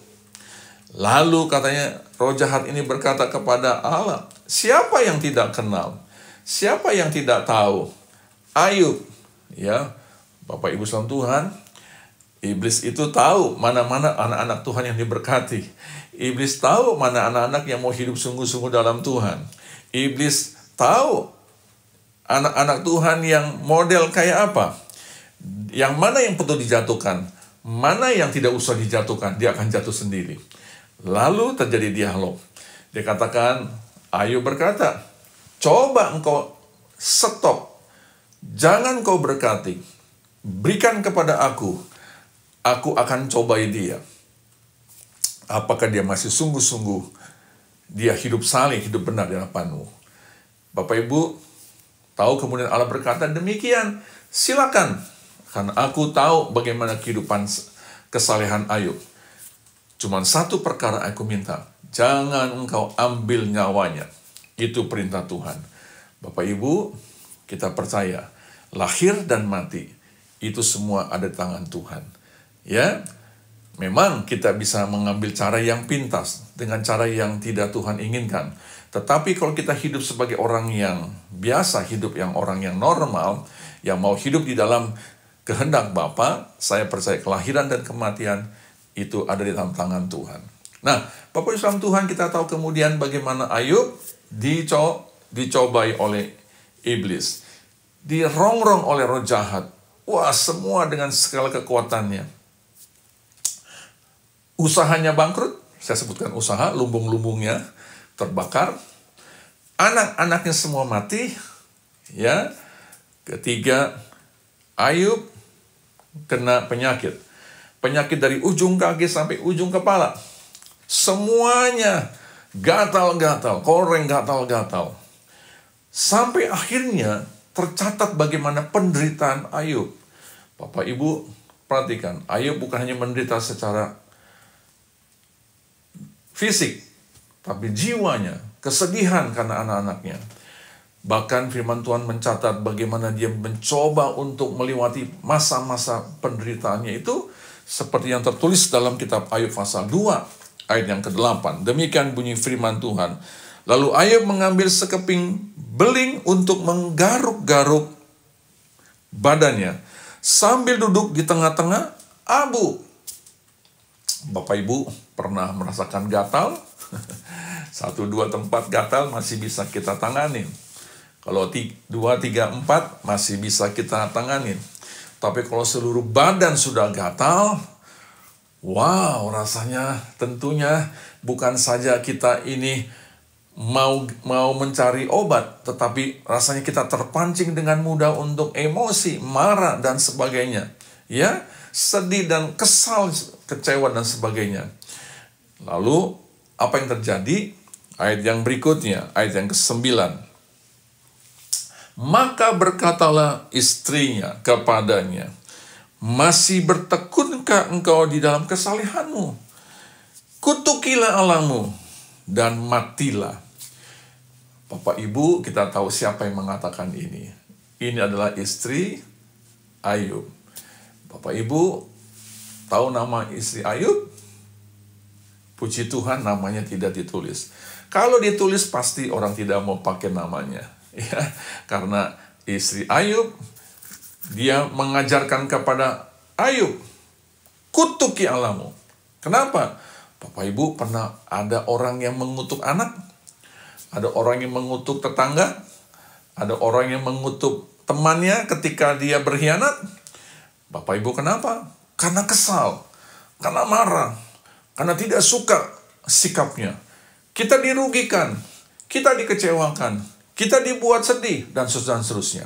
F: Lalu katanya roh jahat ini berkata kepada Allah, siapa yang tidak kenal? Siapa yang tidak tahu? Ayub. Ya, Bapak Ibu salam Tuhan, iblis itu tahu mana-mana anak-anak Tuhan yang diberkati. Iblis tahu mana anak-anak yang mau hidup sungguh-sungguh dalam Tuhan. Iblis tahu anak-anak Tuhan yang model kayak apa. Yang mana yang perlu dijatuhkan, mana yang tidak usah dijatuhkan, dia akan jatuh sendiri. Lalu terjadi dialog. Dia katakan, Ayub berkata, coba engkau stop, jangan kau berkati, berikan kepada aku akan cobai dia. Apakah dia masih sungguh-sungguh dia hidup saleh, hidup benar di hadapanmu? Bapak Ibu tahu, kemudian Allah berkata, demikian, silakan, karena aku tahu bagaimana kehidupan kesalehan Ayub. Cuman satu perkara aku minta, jangan engkau ambil nyawanya. Itu perintah Tuhan. Bapak Ibu, kita percaya, lahir dan mati, itu semua ada di tangan Tuhan. Ya, memang kita bisa mengambil cara yang pintas, dengan cara yang tidak Tuhan inginkan. Tetapi kalau kita hidup sebagai orang yang biasa, hidup yang orang yang normal, yang mau hidup di dalam kehendak Bapa, saya percaya kelahiran dan kematian itu ada di dalam tangan Tuhan. Nah, Bapak Islam Tuhan, kita tahu kemudian bagaimana Ayub dicobai oleh iblis. Dirongrong oleh roh jahat. Wah, semua dengan segala kekuatannya. Usahanya bangkrut, saya sebutkan usaha, lumbung-lumbungnya terbakar. Anak-anaknya semua mati. Ya. Ketiga, Ayub kena penyakit. Penyakit dari ujung kaki sampai ujung kepala. Semuanya gatal-gatal, koreng gatal-gatal. Sampai akhirnya tercatat bagaimana penderitaan Ayub. Bapak Ibu perhatikan, Ayub bukan hanya menderita secara fisik, tapi jiwanya, kesedihan karena anak-anaknya. Bahkan firman Tuhan mencatat bagaimana dia mencoba untuk melewati masa-masa penderitaannya itu, seperti yang tertulis dalam kitab Ayub pasal 2 ayat yang ke-8. Demikian bunyi firman Tuhan. Lalu Ayub mengambil sekeping beling untuk menggaruk-garuk badannya sambil duduk di tengah-tengah abu. Bapak Ibu pernah merasakan gatal? 1, 2 tempat gatal masih bisa kita tanganin. Kalau 2, 3, 4 masih bisa kita tanganin. Tapi kalau seluruh badan sudah gatal, wow, rasanya tentunya bukan saja kita ini mau mencari obat, tetapi rasanya kita terpancing dengan mudah untuk emosi, marah, dan sebagainya. Ya, sedih dan kesal, kecewa, dan sebagainya. Lalu, apa yang terjadi? Ayat yang berikutnya, ayat yang ke-9. Maka berkatalah istrinya kepadanya, masih bertekunkah engkau di dalam kesalehanmu? Kutukilah Allahmu dan matilah. Bapak Ibu, kita tahu siapa yang mengatakan ini. Ini adalah istri Ayub. Bapak Ibu tahu nama istri Ayub? Puji Tuhan, namanya tidak ditulis. Kalau ditulis pasti orang tidak mau pakai namanya. Ya, karena istri Ayub, dia mengajarkan kepada Ayub, kutuki Allahmu. Kenapa? Bapak Ibu, pernah ada orang yang mengutuk anak? Ada orang yang mengutuk tetangga? Ada orang yang mengutuk temannya ketika dia berkhianat? Bapak Ibu, kenapa? Karena kesal, karena marah, karena tidak suka sikapnya. Kita dirugikan, kita dikecewakan, kita dibuat sedih, dan seterusnya.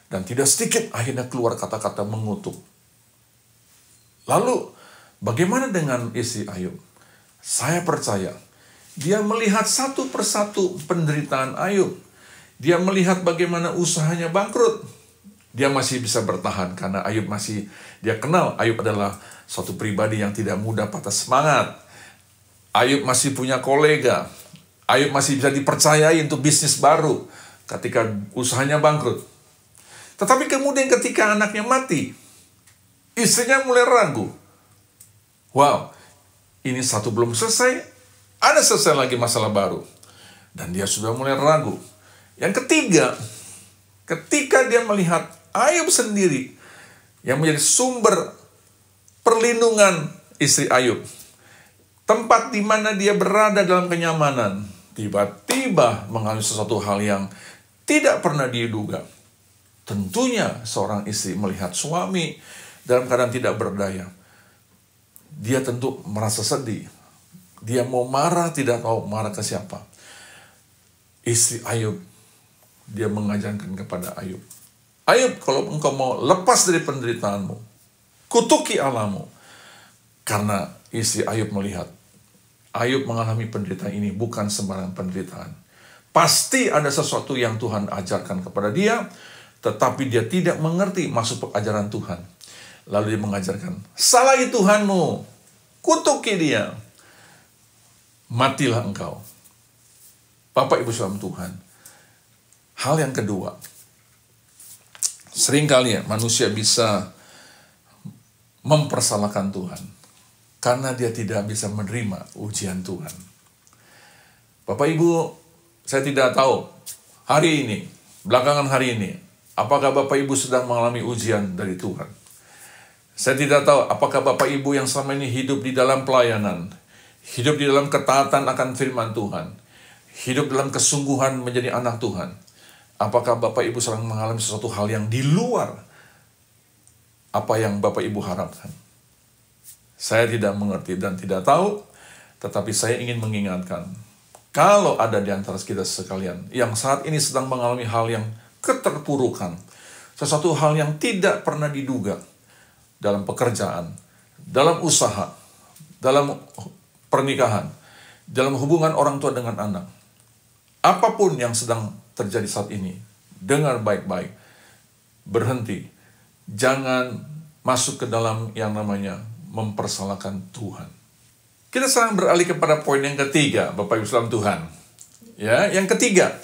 F: Dan tidak sedikit akhirnya keluar kata-kata mengutuk. Lalu, bagaimana dengan istri Ayub? Saya percaya, dia melihat satu persatu penderitaan Ayub. Dia melihat bagaimana usahanya bangkrut. Dia masih bisa bertahan, karena Ayub dia kenal Ayub adalah suatu pribadi yang tidak mudah patah semangat. Ayub masih punya kolega. Ayub masih bisa dipercayai untuk bisnis baru ketika usahanya bangkrut. Tetapi kemudian ketika anaknya mati, istrinya mulai ragu. Wow, ini satu belum selesai, ada selesai lagi masalah baru. Dan dia sudah mulai ragu. Yang ketiga, ketika dia melihat Ayub sendiri yang menjadi sumber perlindungan istri Ayub, tempat di mana dia berada dalam kenyamanan, tiba-tiba mengalami sesuatu hal yang tidak pernah diduga. Tentunya seorang istri melihat suami dalam keadaan tidak berdaya. Dia tentu merasa sedih. Dia mau marah, tidak tahu marah ke siapa. Istri Ayub, dia mengajarkan kepada Ayub, Ayub, kalau engkau mau lepas dari penderitaanmu, kutuki Allahmu. Karena istri Ayub melihat, Ayub mengalami penderitaan ini bukan sembarang penderitaan. Pasti ada sesuatu yang Tuhan ajarkan kepada dia, tetapi dia tidak mengerti maksud ajaran Tuhan. Lalu dia mengajarkan, salahi Tuhanmu, kutuki dia, matilah engkau. Bapak Ibu saudara Tuhan, hal yang kedua, seringkali manusia bisa mempersalahkan Tuhan karena dia tidak bisa menerima ujian Tuhan. Bapak Ibu, saya tidak tahu hari ini, belakangan hari ini, apakah Bapak Ibu sedang mengalami ujian dari Tuhan. Saya tidak tahu apakah Bapak Ibu yang selama ini hidup di dalam pelayanan, hidup di dalam ketaatan akan firman Tuhan, hidup dalam kesungguhan menjadi anak Tuhan, apakah Bapak Ibu sedang mengalami sesuatu hal yang di luar apa yang Bapak Ibu harapkan. Saya tidak mengerti dan tidak tahu, tetapi saya ingin mengingatkan, kalau ada di antara kita sekalian yang saat ini sedang mengalami hal yang keterpurukan, sesuatu hal yang tidak pernah diduga dalam pekerjaan, dalam usaha, dalam pernikahan, dalam hubungan orang tua dengan anak, apapun yang sedang terjadi saat ini, dengar baik-baik, berhenti, jangan masuk ke dalam yang namanya mempersalahkan Tuhan. Kita sekarang beralih kepada poin yang ketiga, Bapak Ibu saudara Tuhan. Ya, yang ketiga,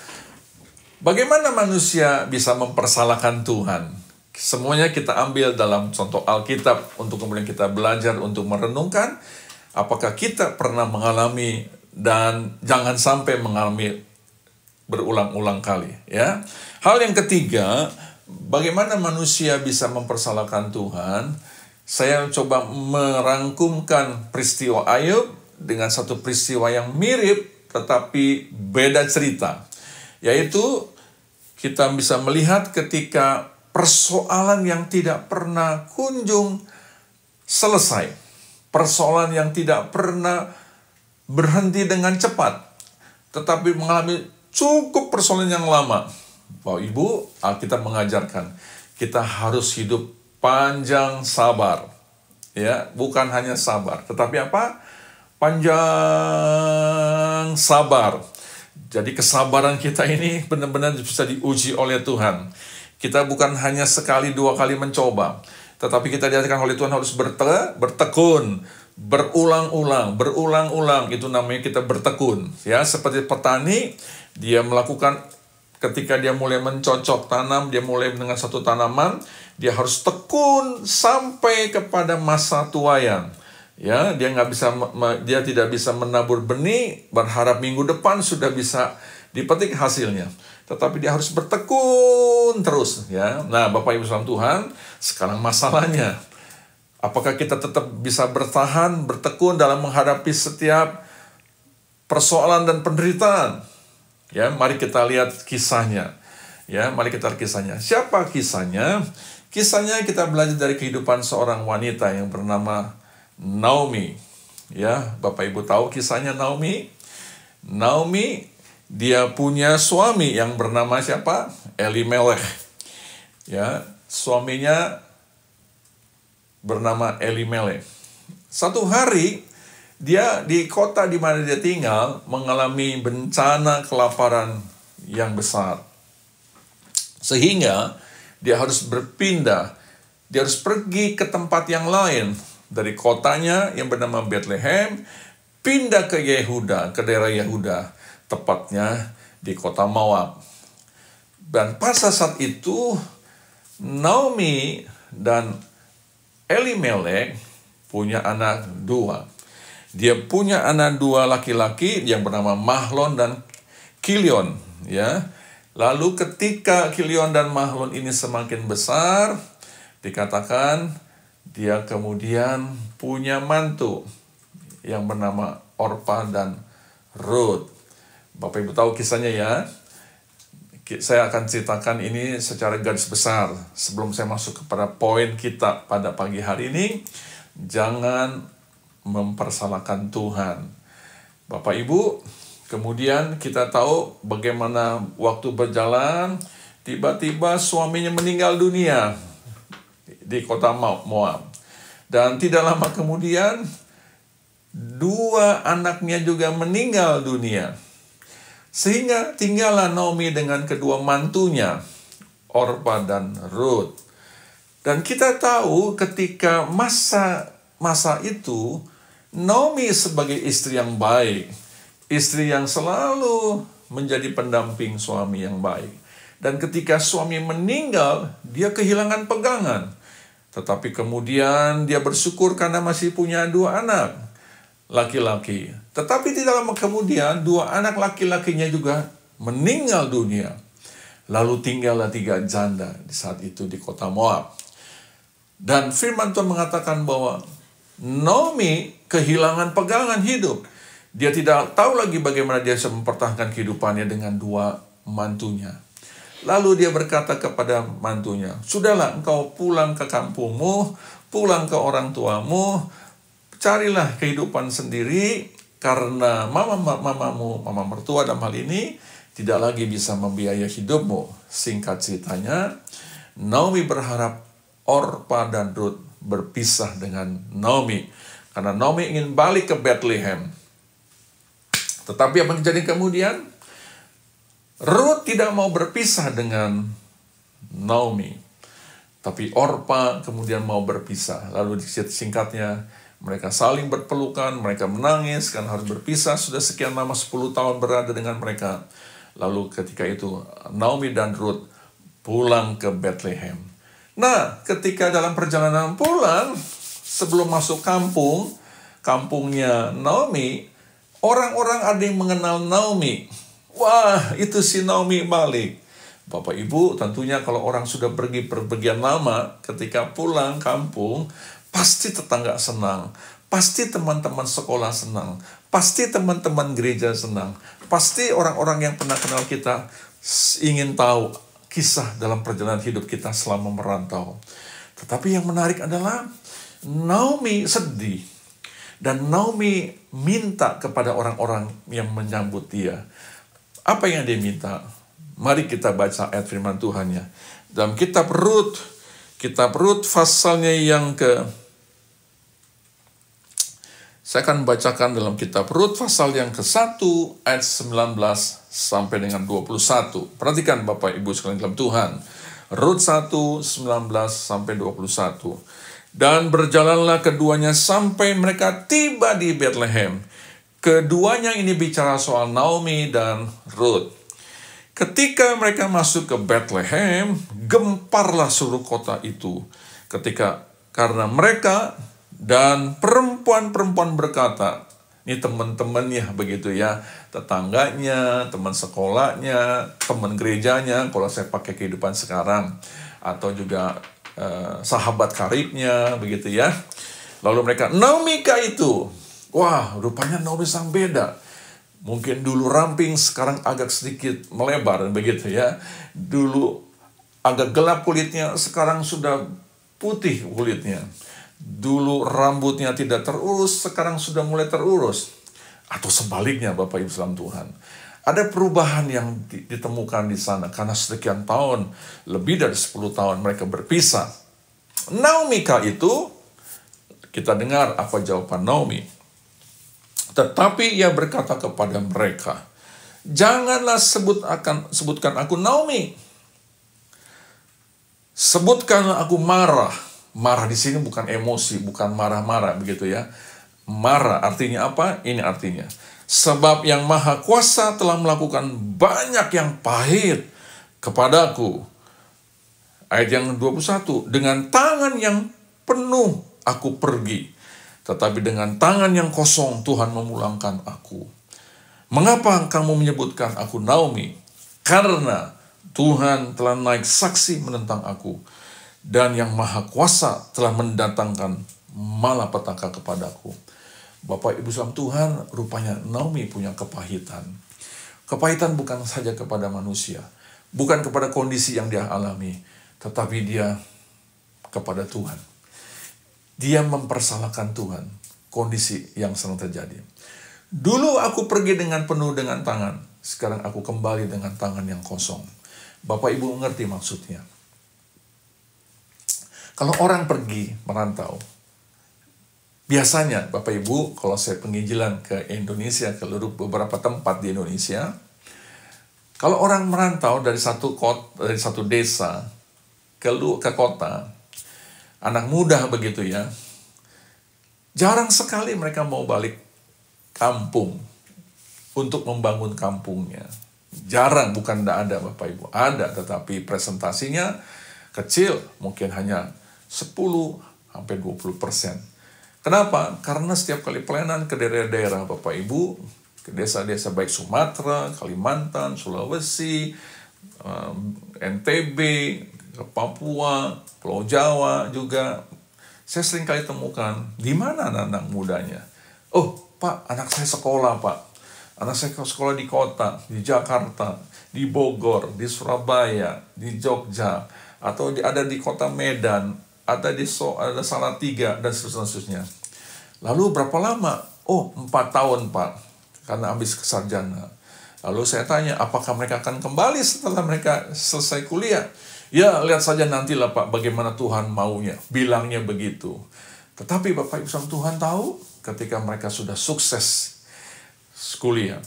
F: bagaimana manusia bisa mempersalahkan Tuhan? Semuanya kita ambil dalam contoh Alkitab untuk kemudian kita belajar untuk merenungkan apakah kita pernah mengalami dan jangan sampai mengalami berulang-ulang kali, ya. Hal yang ketiga, bagaimana manusia bisa mempersalahkan Tuhan? Saya coba merangkumkan peristiwa Ayub dengan satu peristiwa yang mirip tetapi beda cerita. Yaitu kita bisa melihat ketika persoalan yang tidak pernah kunjung selesai. Persoalan yang tidak pernah berhenti dengan cepat. Tetapi mengalami cukup persoalan yang lama. Bapak Ibu, Alkitab mengajarkan kita harus hidup panjang sabar, ya, bukan hanya sabar, tetapi apa? Panjang sabar. Jadi kesabaran kita ini benar-benar bisa diuji oleh Tuhan. Kita bukan hanya sekali dua kali mencoba, tetapi kita diajarkan oleh Tuhan harus bertekun, berulang-ulang, itu namanya kita bertekun. Ya, seperti petani, dia melakukan ketika dia mulai mencocok tanam, dia mulai dengan satu tanaman, dia harus tekun sampai kepada masa tuaian. Ya, dia tidak bisa menabur benih berharap minggu depan sudah bisa dipetik hasilnya. Tetapi dia harus bertekun terus, ya. Nah, Bapak Ibu saudara Tuhan, sekarang masalahnya, apakah kita tetap bisa bertahan, bertekun dalam menghadapi setiap persoalan dan penderitaan? Ya, mari kita lihat kisahnya. Ya, mari kita lihat kisahnya. Siapa kisahnya? Kisahnya kita belajar dari kehidupan seorang wanita yang bernama Naomi. Ya, Bapak Ibu tahu kisahnya Naomi? Naomi, dia punya suami yang bernama siapa? Elimelech. Ya, suaminya bernama Elimelech. Satu hari, dia di kota di mana dia tinggal mengalami bencana kelaparan yang besar. Sehingga dia harus berpindah, dia harus pergi ke tempat yang lain. Dari kotanya yang bernama Bethlehem, pindah ke Yehuda, ke daerah Yehuda, tepatnya di kota Moab. Dan pada saat itu, Naomi dan Elimelech punya anak dua. Dia punya anak dua laki-laki yang bernama Mahlon dan Kilion, ya. Lalu ketika Kilion dan Mahlon ini semakin besar, dikatakan dia kemudian punya mantu yang bernama Orpa dan Ruth. Bapak Ibu tahu kisahnya, ya. Saya akan ceritakan ini secara garis besar. Sebelum saya masuk kepada poin kita pada pagi hari ini, jangan mempersalahkan Tuhan. Bapak Ibu, kemudian kita tahu bagaimana waktu berjalan, tiba-tiba suaminya meninggal dunia di kota Moab. Dan tidak lama kemudian, 2 anaknya juga meninggal dunia. Sehingga tinggallah Naomi dengan kedua mantunya, Orpa dan Ruth. Dan kita tahu ketika masa itu, Naomi sebagai istri yang baik, istri yang selalu menjadi pendamping suami yang baik. Dan ketika suami meninggal, dia kehilangan pegangan. Tetapi kemudian dia bersyukur karena masih punya 2 anak laki-laki. Tetapi tidak lama kemudian 2 anak laki-lakinya juga meninggal dunia. Lalu tinggallah 3 janda di saat itu di kota Moab. Dan firman Tuhan mengatakan bahwa Naomi kehilangan pegangan hidup. Dia tidak tahu lagi bagaimana dia bisa mempertahankan kehidupannya dengan 2 mantunya. Lalu dia berkata kepada mantunya, "Sudahlah, engkau pulang ke kampungmu, pulang ke orang tuamu, carilah kehidupan sendiri, karena mama mertua dalam hal ini tidak lagi bisa membiayai hidupmu." Singkat ceritanya, Naomi berharap Orpa dan Ruth berpisah dengan Naomi, karena Naomi ingin balik ke Bethlehem. Tetapi apa yang terjadi kemudian? Ruth tidak mau berpisah dengan Naomi, tapi Orpa kemudian mau berpisah. Lalu singkatnya, mereka saling berpelukan, mereka menangis karena harus berpisah. Sudah sekian lama, 10 tahun berada dengan mereka. Lalu ketika itu, Naomi dan Ruth pulang ke Bethlehem. Nah, ketika dalam perjalanan pulang, sebelum masuk kampungnya Naomi, orang-orang ada yang mengenal Naomi. Wah, itu si Naomi balik. Bapak Ibu, tentunya kalau orang sudah pergi perpergian lama, ketika pulang kampung, pasti tetangga senang, pasti teman-teman sekolah senang, pasti teman-teman gereja senang, pasti orang-orang yang pernah kenal kita ingin tahu kisah dalam perjalanan hidup kita selama merantau. Tetapi yang menarik adalah Naomi sedih. Dan Naomi minta kepada orang-orang yang menyambut dia. Apa yang dia minta? Mari kita baca ayat firman Tuhan ya. Dalam kitab Rut pasalnya yang saya akan bacakan dalam kitab Rut pasal yang ke-1 ayat 19 sampai dengan 21. Perhatikan Bapak Ibu sekalian dalam Tuhan. Rut 1, 19 sampai 21. Dan berjalanlah keduanya sampai mereka tiba di Bethlehem. Keduanya ini bicara soal Naomi dan Rut. Ketika mereka masuk ke Bethlehem, gemparlah seluruh kota itu. Karena mereka dan perempuan-perempuan berkata, ini teman-temannya begitu ya, tetangganya, teman sekolahnya, teman gerejanya, kalau saya pakai kehidupan sekarang, atau juga sahabat karibnya, begitu ya. Lalu mereka, Naomi kah itu? Wah, rupanya Naomi sang beda. Mungkin dulu ramping, sekarang agak sedikit melebar, begitu ya. Dulu agak gelap kulitnya, sekarang sudah putih kulitnya. Dulu rambutnya tidak terurus, sekarang sudah mulai terurus. Atau sebaliknya Bapak Ibu dalam Tuhan. Ada perubahan yang ditemukan di sana karena sekian tahun, lebih dari 10 tahun mereka berpisah. Naomi kah itu? Kita dengar apa jawaban Naomi. Tetapi ia berkata kepada mereka, janganlah sebutkan aku Naomi. Sebutkanlah aku Mara. Marah di sini bukan emosi, bukan marah-marah begitu ya. Marah artinya apa? Ini artinya, sebab yang Maha Kuasa telah melakukan banyak yang pahit kepadaku. Ayat yang 21, dengan tangan yang penuh aku pergi, tetapi dengan tangan yang kosong Tuhan memulangkan aku. Mengapa kamu menyebutkan aku Naomi? Karena Tuhan telah naik saksi menentang aku, dan yang Maha Kuasa telah mendatangkan malapetaka kepadaku. Bapak Ibu dalam Tuhan, rupanya Naomi punya kepahitan. Kepahitan bukan saja kepada manusia, bukan kepada kondisi yang dia alami, tetapi dia kepada Tuhan. Dia mempersalahkan Tuhan, kondisi yang sedang terjadi. Dulu aku pergi dengan penuh dengan tangan, sekarang aku kembali dengan tangan yang kosong. Bapak Ibu mengerti maksudnya. Kalau orang pergi merantau, biasanya Bapak Ibu, kalau saya penginjilan ke Indonesia, ke beberapa tempat di Indonesia, kalau orang merantau dari satu desa ke kota, anak muda begitu ya, jarang sekali mereka mau balik kampung untuk membangun kampungnya. Jarang, bukan tidak ada Bapak Ibu. Ada, tetapi presentasinya kecil, mungkin hanya 10-20%. Kenapa? Karena setiap kali pelayanan ke daerah-daerah Bapak Ibu, ke desa-desa baik Sumatera, Kalimantan, Sulawesi, NTB, ke Papua, Pulau Jawa juga, saya sering kali temukan, di mana anak-anak mudanya? Oh, Pak, anak saya sekolah, Pak. Anak saya sekolah di kota, di Jakarta, di Bogor, di Surabaya, di Jogja, atau ada di kota Medan, ada Salatiga, dan seterusnya. Lalu berapa lama? Oh, 4 tahun, Pak, karena habis kesarjana. Lalu saya tanya, apakah mereka akan kembali setelah mereka selesai kuliah? Ya, lihat saja nantilah Pak, bagaimana Tuhan maunya. Bilangnya begitu. Tetapi Bapak Ibu Tuhan tahu, ketika mereka sudah sukses kuliah,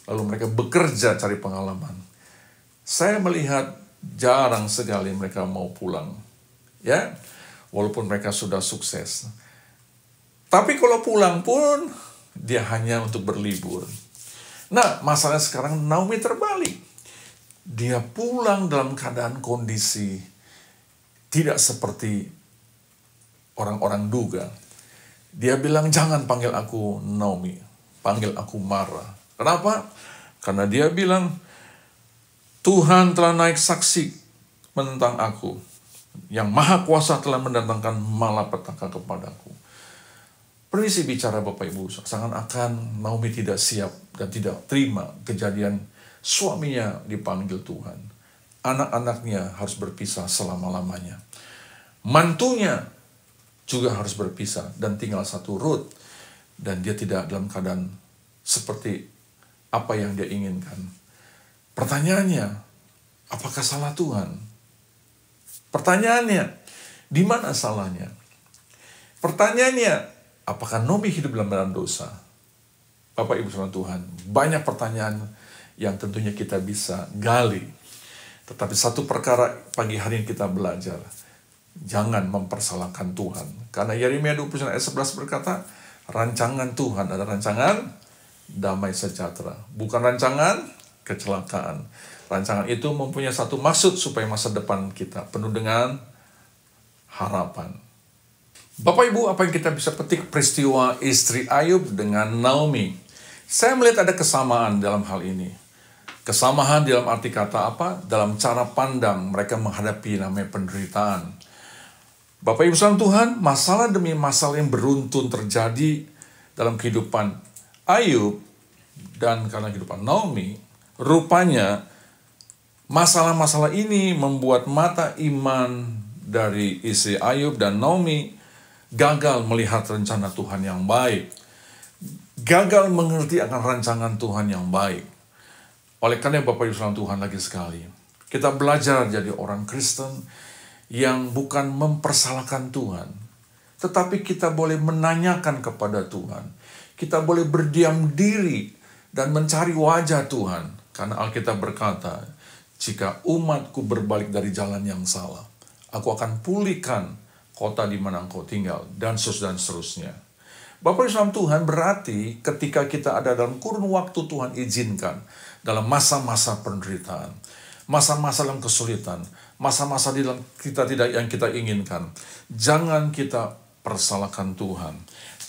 F: lalu mereka bekerja cari pengalaman, saya melihat jarang sekali mereka mau pulang. Ya, walaupun mereka sudah sukses. Tapi kalau pulang pun, dia hanya untuk berlibur. Nah, masalahnya sekarang Naomi terbalik. Dia pulang dalam keadaan kondisi tidak seperti orang-orang duga. Dia bilang, jangan panggil aku Naomi, panggil aku Mara. Kenapa? Karena dia bilang, Tuhan telah naik saksi menentang aku. Yang Maha Kuasa telah mendatangkan malapetaka kepadaku. Permisi bicara Bapak Ibu, seakan-akan Naomi tidak siap dan tidak terima kejadian suaminya dipanggil Tuhan. Anak-anaknya harus berpisah selama-lamanya. Mantunya juga harus berpisah dan tinggal satu Rut. Dan dia tidak dalam keadaan seperti apa yang dia inginkan. Pertanyaannya, apakah salah Tuhan? Pertanyaannya, di mana salahnya? Pertanyaannya, apakah Naomi hidup dalam dosa? Bapak Ibu saudara Tuhan, banyak pertanyaan yang tentunya kita bisa gali. Tetapi satu perkara pagi hari ini kita belajar, jangan mempersalahkan Tuhan. Karena Yeremia 29 ayat 11 berkata, rancangan Tuhan adalah rancangan damai sejahtera, bukan rancangan kecelakaan. Rancangan itu mempunyai satu maksud supaya masa depan kita penuh dengan harapan. Bapak Ibu, apa yang kita bisa petik peristiwa istri Ayub dengan Naomi? Saya melihat ada kesamaan dalam hal ini. Kesamaan dalam arti kata apa? Dalam cara pandang mereka menghadapi namanya penderitaan. Bapak Ibu saudara Tuhan, masalah demi masalah yang beruntun terjadi dalam kehidupan Ayub dan karena kehidupan Naomi, rupanya masalah-masalah ini membuat mata iman dari istri Ayub dan Naomi gagal melihat rencana Tuhan yang baik. Gagal mengerti akan rancangan Tuhan yang baik. Oleh karena Bapak Ibu saudara Tuhan lagi sekali, kita belajar jadi orang Kristen yang bukan mempersalahkan Tuhan, tetapi kita boleh menanyakan kepada Tuhan. Kita boleh berdiam diri dan mencari wajah Tuhan. Karena Alkitab berkata, jika umatku berbalik dari jalan yang salah, aku akan pulihkan kota di mana engkau tinggal, dan seterusnya. Bapak Ibu saudara Tuhan, berarti ketika kita ada dalam kurun waktu Tuhan izinkan, dalam masa-masa penderitaan, masa-masa dalam kesulitan, masa-masa di dalam kita tidak yang kita inginkan, jangan kita persalahkan Tuhan.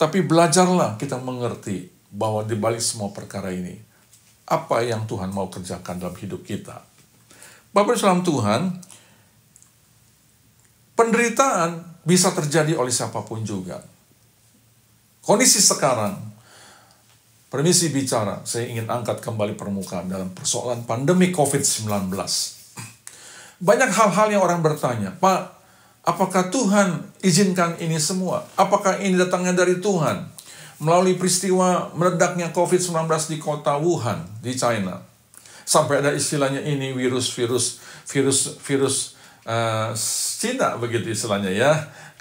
F: Tapi belajarlah kita mengerti bahwa di balik semua perkara ini, apa yang Tuhan mau kerjakan dalam hidup kita. Bapak Ibu saudara Tuhan, penderitaan bisa terjadi oleh siapapun juga. Kondisi sekarang, permisi bicara, saya ingin angkat kembali permukaan dalam persoalan pandemi COVID-19. Banyak hal-hal yang orang bertanya, Pak, apakah Tuhan izinkan ini semua? Apakah ini datangnya dari Tuhan? melalui peristiwa meledaknya COVID-19 di kota Wuhan, di China. Sampai ada istilahnya ini virus Cina begitu istilahnya ya,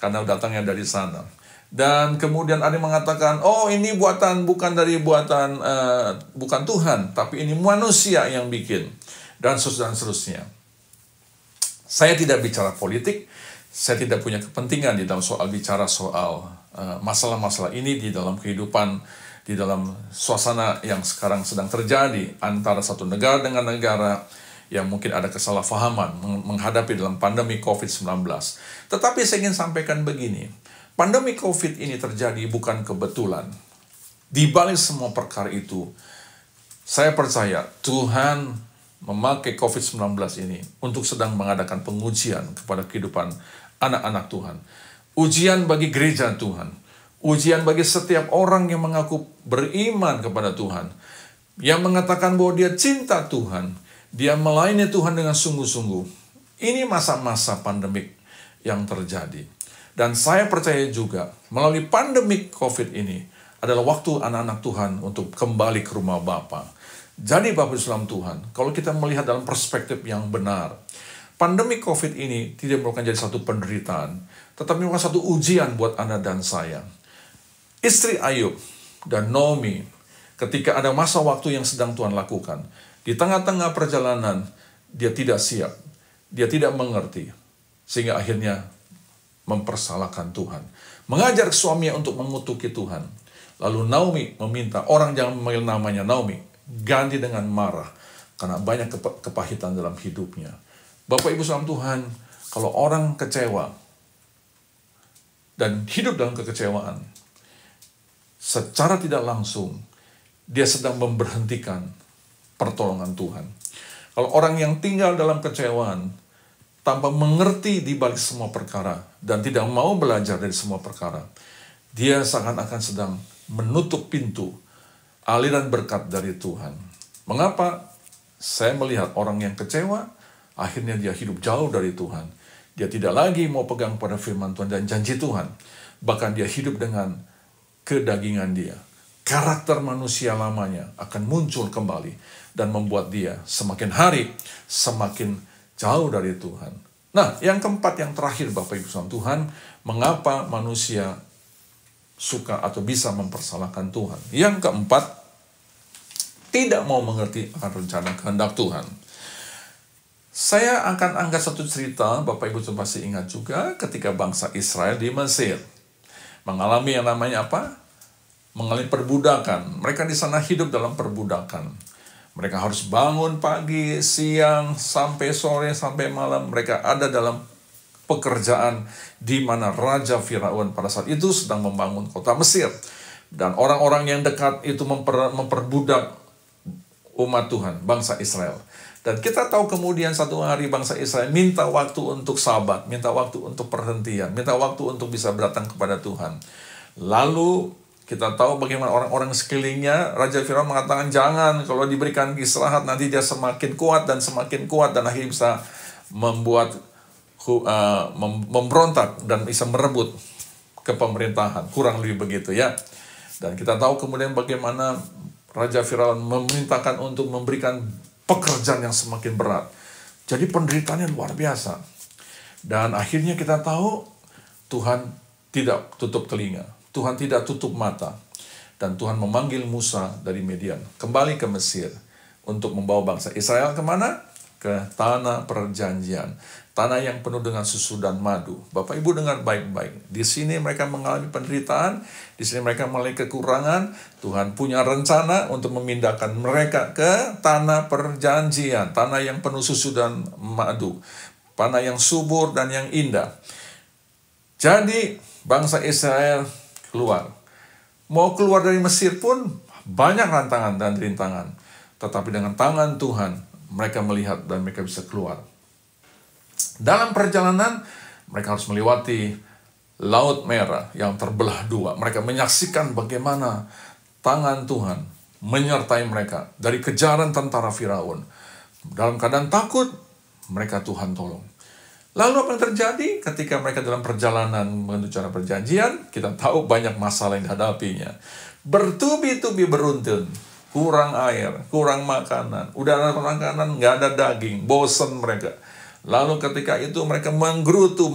F: karena datangnya dari sana. Dan kemudian ada yang mengatakan, oh ini bukan Tuhan, tapi ini manusia yang bikin, dan seterusnya. Saya tidak bicara politik, saya tidak punya kepentingan di dalam bicara soal masalah-masalah ini di dalam kehidupan, di dalam suasana yang sekarang sedang terjadi antara satu negara dengan negara yang mungkin ada kesalahpahaman menghadapi dalam pandemi COVID-19. Tetapi saya ingin sampaikan begini, pandemi COVID ini terjadi bukan kebetulan. Di balik semua perkara itu, saya percaya Tuhan memakai COVID-19 ini untuk sedang mengadakan pengujian kepada kehidupan anak-anak Tuhan. Ujian bagi gereja Tuhan. Ujian bagi setiap orang yang mengaku beriman kepada Tuhan. Yang mengatakan bahwa dia cinta Tuhan. Dia melayani Tuhan dengan sungguh-sungguh. Ini masa-masa pandemik yang terjadi. Dan saya percaya juga melalui pandemik COVID ini adalah waktu anak-anak Tuhan untuk kembali ke rumah Bapa. Jadi Bapak Islam Tuhan, kalau kita melihat dalam perspektif yang benar, pandemi COVID ini tidak merupakan jadi satu penderitaan, tetapi merupakan satu ujian buat Anda dan saya. Istri Ayub dan Naomi, ketika ada masa waktu yang sedang Tuhan lakukan, di tengah-tengah perjalanan, dia tidak siap, dia tidak mengerti, sehingga akhirnya mempersalahkan Tuhan. Mengajar suaminya untuk mengutuki Tuhan. Lalu Naomi meminta, orang jangan memanggil namanya Naomi, ganti dengan marah, karena banyak kepahitan dalam hidupnya. Bapak Ibu saudara Tuhan, kalau orang kecewa dan hidup dalam kekecewaan, secara tidak langsung, dia sedang memberhentikan pertolongan Tuhan. Kalau orang yang tinggal dalam kecewaan, tanpa mengerti di balik semua perkara, dan tidak mau belajar dari semua perkara, dia seakan-akan sedang menutup pintu aliran berkat dari Tuhan. Mengapa? Saya melihat orang yang kecewa, akhirnya dia hidup jauh dari Tuhan. Dia tidak lagi mau pegang pada firman Tuhan dan janji Tuhan. Bahkan dia hidup dengan kedagingan dia. Karakter manusia lamanya akan muncul kembali dan membuat dia semakin hari semakin jauh dari Tuhan. Nah, yang keempat, yang terakhir Bapak Ibu saudara Tuhan, mengapa manusia suka atau bisa mempersalahkan Tuhan? Yang keempat, tidak mau mengerti akan rencana kehendak Tuhan. Saya akan angkat satu cerita, Bapak Ibu pasti ingat juga, ketika bangsa Israel di Mesir mengalami yang namanya apa? Mengalami perbudakan. Mereka di sana hidup dalam perbudakan. Mereka harus bangun pagi, siang, sampai sore, sampai malam. Mereka ada dalam pekerjaan di mana Raja Firaun pada saat itu sedang membangun kota Mesir. Dan orang-orang yang dekat itu memperbudak umat Tuhan, bangsa Israel. Dan kita tahu kemudian satu hari bangsa Israel minta waktu untuk sabat, minta waktu untuk perhentian, minta waktu untuk bisa datang kepada Tuhan. Lalu kita tahu bagaimana orang-orang sekelilingnya, Raja Firaun mengatakan jangan, kalau diberikan istirahat nanti dia semakin kuat dan akhirnya bisa memberontak dan bisa merebut ke pemerintahan, kurang lebih begitu ya. Dan kita tahu kemudian bagaimana Raja Firaun memerintahkan untuk memberikan pekerjaan yang semakin berat. Jadi penderitaannya luar biasa. Dan akhirnya kita tahu Tuhan tidak tutup telinga. Tuhan tidak tutup mata. Dan Tuhan memanggil Musa dari Midian kembali ke Mesir untuk membawa bangsa Israel kemana? Ke tanah perjanjian. Tanah yang penuh dengan susu dan madu. Bapak Ibu dengar baik-baik. Di sini mereka mengalami penderitaan. Di sini mereka mengalami kekurangan. Tuhan punya rencana untuk memindahkan mereka ke tanah perjanjian. Tanah yang penuh susu dan madu. Tanah yang subur dan yang indah. Jadi bangsa Israel keluar. Mau keluar dari Mesir pun banyak rantangan dan rintangan. Tetapi dengan tangan Tuhan, mereka melihat dan mereka bisa keluar. Dalam perjalanan, mereka harus melewati Laut Merah yang terbelah dua. Mereka menyaksikan bagaimana tangan Tuhan menyertai mereka dari kejaran tentara Firaun. Dalam keadaan takut, mereka Tuhan tolong. Lalu apa yang terjadi ketika mereka dalam perjalanan menuju tanah perjanjian? Kita tahu banyak masalah yang dihadapinya. bertubi-tubi beruntun, kurang air, kurang makanan, udah ada makanan, nggak ada daging, bosan mereka. Lalu ketika itu mereka menggerutu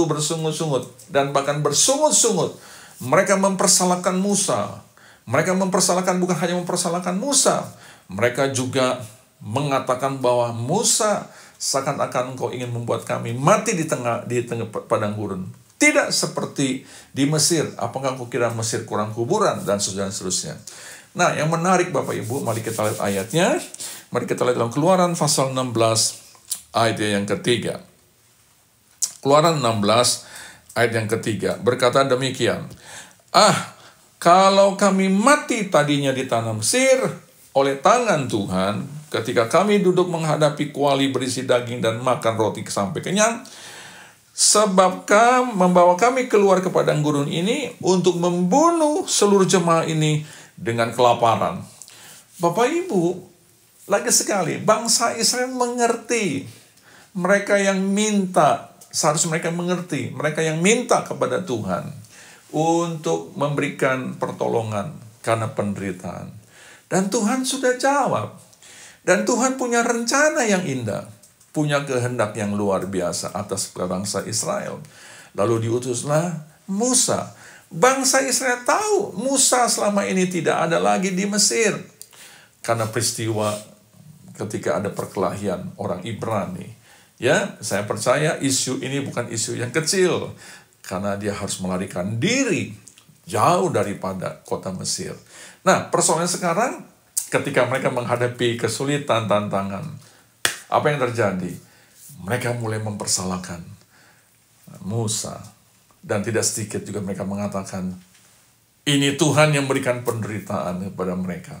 F: bersungut-sungut, dan bahkan bersungut-sungut. Mereka mempersalahkan Musa. Mereka mempersalahkan, bukan hanya mempersalahkan Musa, mereka juga mengatakan bahwa Musa, seakan-akan engkau ingin membuat kami mati di tengah padang gurun. Tidak seperti di Mesir. Apakah kau kira Mesir kurang kuburan? Dan seterusnya. Nah, yang menarik Bapak Ibu, mari kita lihat ayatnya. Mari kita lihat dalam Keluaran pasal 16 ayat yang ketiga. Keluaran 16 ayat yang ketiga berkata demikian. Kalau kami mati tadinya di tanah Mesir oleh tangan Tuhan, ketika kami duduk menghadapi kuali berisi daging dan makan roti sampai kenyang, sebab membawa kami keluar ke padang gurun ini untuk membunuh seluruh jemaah ini dengan kelaparan. Bapak Ibu, lagi sekali, bangsa Israel mengerti. Mereka yang minta, seharusnya mereka mengerti. Mereka yang minta kepada Tuhan untuk memberikan pertolongan karena penderitaan. Dan Tuhan sudah jawab. Dan Tuhan punya rencana yang indah. Punya kehendak yang luar biasa atas bangsa Israel. Lalu diutuslah Musa. Bangsa Israel tahu Musa selama ini tidak ada lagi di Mesir. Karena peristiwa ketika ada perkelahian orang Ibrani. Ya, saya percaya isu ini bukan isu yang kecil. Karena dia harus melarikan diri jauh daripada kota Mesir. Nah, persoalannya sekarang ketika mereka menghadapi kesulitan, tantangan, apa yang terjadi? Mereka mulai mempersalahkan Musa. Dan tidak sedikit juga mereka mengatakan, ini Tuhan yang memberikan penderitaan kepada mereka.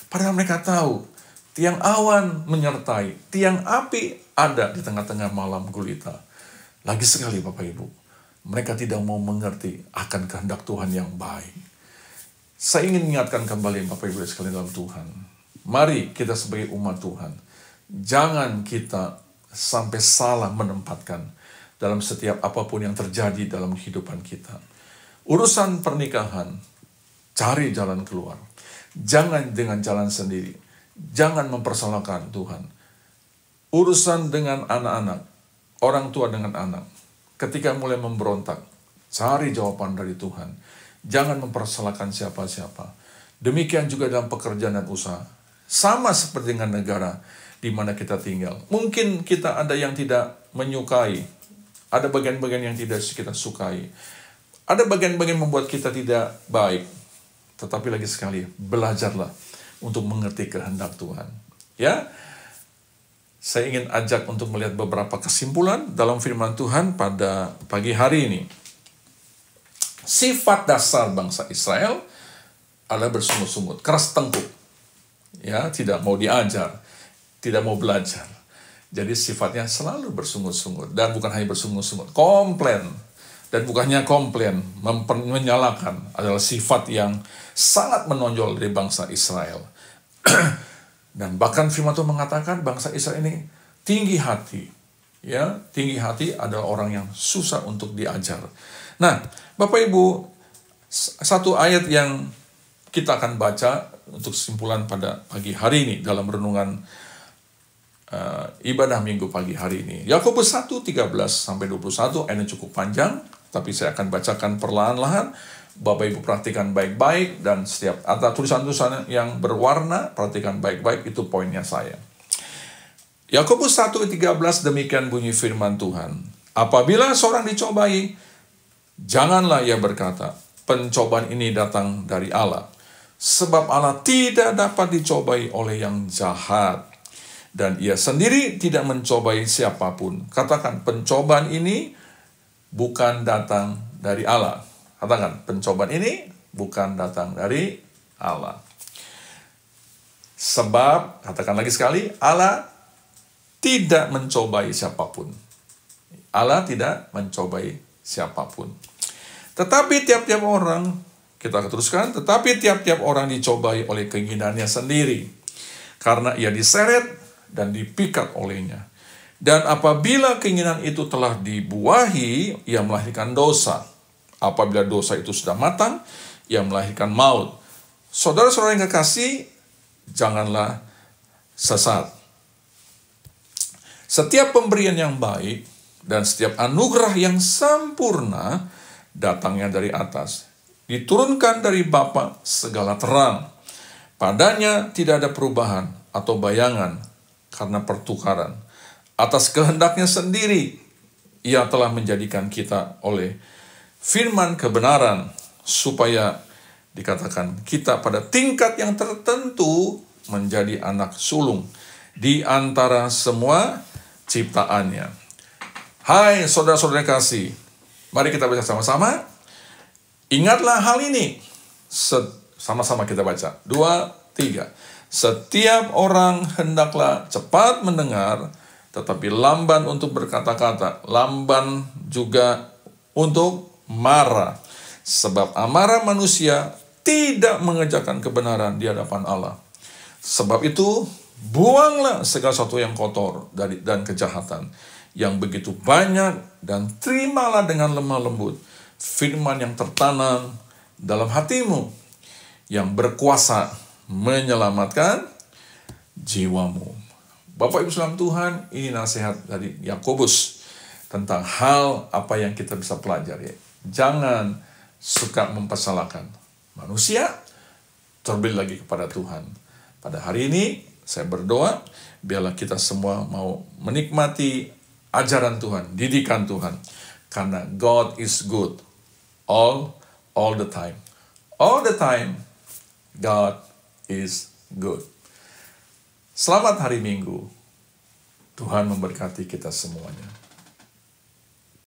F: Padahal mereka tahu, tiang awan menyertai, tiang api ada di tengah-tengah malam gulita. Lagi sekali Bapak Ibu, mereka tidak mau mengerti akan kehendak Tuhan yang baik. Saya ingin mengingatkan kembali Bapak Ibu sekalian dalam Tuhan. Mari kita sebagai umat Tuhan, jangan kita sampai salah menempatkan dalam setiap apapun yang terjadi dalam kehidupan kita. Urusan pernikahan, cari jalan keluar. Jangan dengan jalan sendiri. Jangan mempersalahkan Tuhan. Urusan dengan anak-anak, orang tua dengan anak. Ketika mulai memberontak, cari jawaban dari Tuhan. Jangan mempersalahkan siapa-siapa. Demikian juga dalam pekerjaan dan usaha. Sama seperti dengan negara di mana kita tinggal. Mungkin kita ada yang tidak menyukai. Ada bagian-bagian yang tidak kita sukai. Ada bagian-bagian membuat kita tidak baik. Tetapi lagi sekali, belajarlah untuk mengerti kehendak Tuhan. Ya, saya ingin ajak untuk melihat beberapa kesimpulan dalam firman Tuhan pada pagi hari ini. Sifat dasar bangsa Israel adalah bersungut-sungut, keras tengkuk. Ya, tidak mau diajar, tidak mau belajar. Jadi sifatnya selalu bersungut-sungut. Dan bukan hanya bersungut-sungut, komplain. Dan bukannya komplain, menyalahkan adalah sifat yang sangat menonjol dari bangsa Israel. Dan bahkan firman Tuhan mengatakan bangsa Israel ini tinggi hati. Ya, tinggi hati adalah orang yang susah untuk diajar. Nah, Bapak Ibu, satu ayat yang kita akan baca untuk kesimpulan pada pagi hari ini dalam renungan ibadah minggu pagi hari ini. Yakobus 1:13-21, ayatnya cukup panjang, tapi saya akan bacakan perlahan-lahan. Bapak Ibu perhatikan baik-baik, dan setiap ada tulisan-tulisan yang berwarna, perhatikan baik-baik, itu poinnya saya. Yakobus 1:13, demikian bunyi firman Tuhan. Apabila seorang dicobai, janganlah ia berkata, pencobaan ini datang dari Allah. Sebab Allah tidak dapat dicobai oleh yang jahat. Dan ia sendiri tidak mencobai siapapun. Katakan, pencobaan ini bukan datang dari Allah. Katakan, pencobaan ini bukan datang dari Allah. Sebab, katakan lagi sekali, Allah tidak mencobai siapapun. Allah tidak mencobai siapapun. Tetapi tiap-tiap orang, kita teruskan, tetapi tiap-tiap orang dicobai oleh keinginannya sendiri. Karena ia diseret dan dipikat olehnya. Dan apabila keinginan itu telah dibuahi, ia melahirkan dosa. Apabila dosa itu sudah matang, ia melahirkan maut. saudara-saudara yang kekasih, janganlah sesat. Setiap pemberian yang baik dan setiap anugerah yang sempurna datangnya dari atas, diturunkan dari Bapa segala terang. Padanya tidak ada perubahan atau bayangan karena pertukaran. Atas kehendaknya sendiri, Ia telah menjadikan kita oleh firman kebenaran, supaya dikatakan kita pada tingkat yang tertentu menjadi anak sulung di antara semua ciptaannya. Hai saudara-saudara kasih, mari kita baca sama-sama. Ingatlah hal ini. Sama-sama kita baca. 2, 3. Setiap orang hendaklah cepat mendengar, tetapi lamban untuk berkata-kata, lamban juga untuk marah. Sebab amarah manusia tidak mengerjakan kebenaran di hadapan Allah. Sebab itu, buanglah segala sesuatu yang kotor dan kejahatan yang begitu banyak, dan terimalah dengan lemah lembut firman yang tertanam dalam hatimu, yang berkuasa menyelamatkan jiwamu. Bapak Ibu saudara Tuhan, ini nasihat dari Yakobus tentang hal apa yang kita bisa pelajari. Jangan suka mempersalahkan manusia, terlebih lagi kepada Tuhan. Pada hari ini, saya berdoa, biarlah kita semua mau menikmati ajaran Tuhan, didikan Tuhan. Karena God is good all the time. All the time, God is good. Selamat hari Minggu. Tuhan memberkati kita semuanya.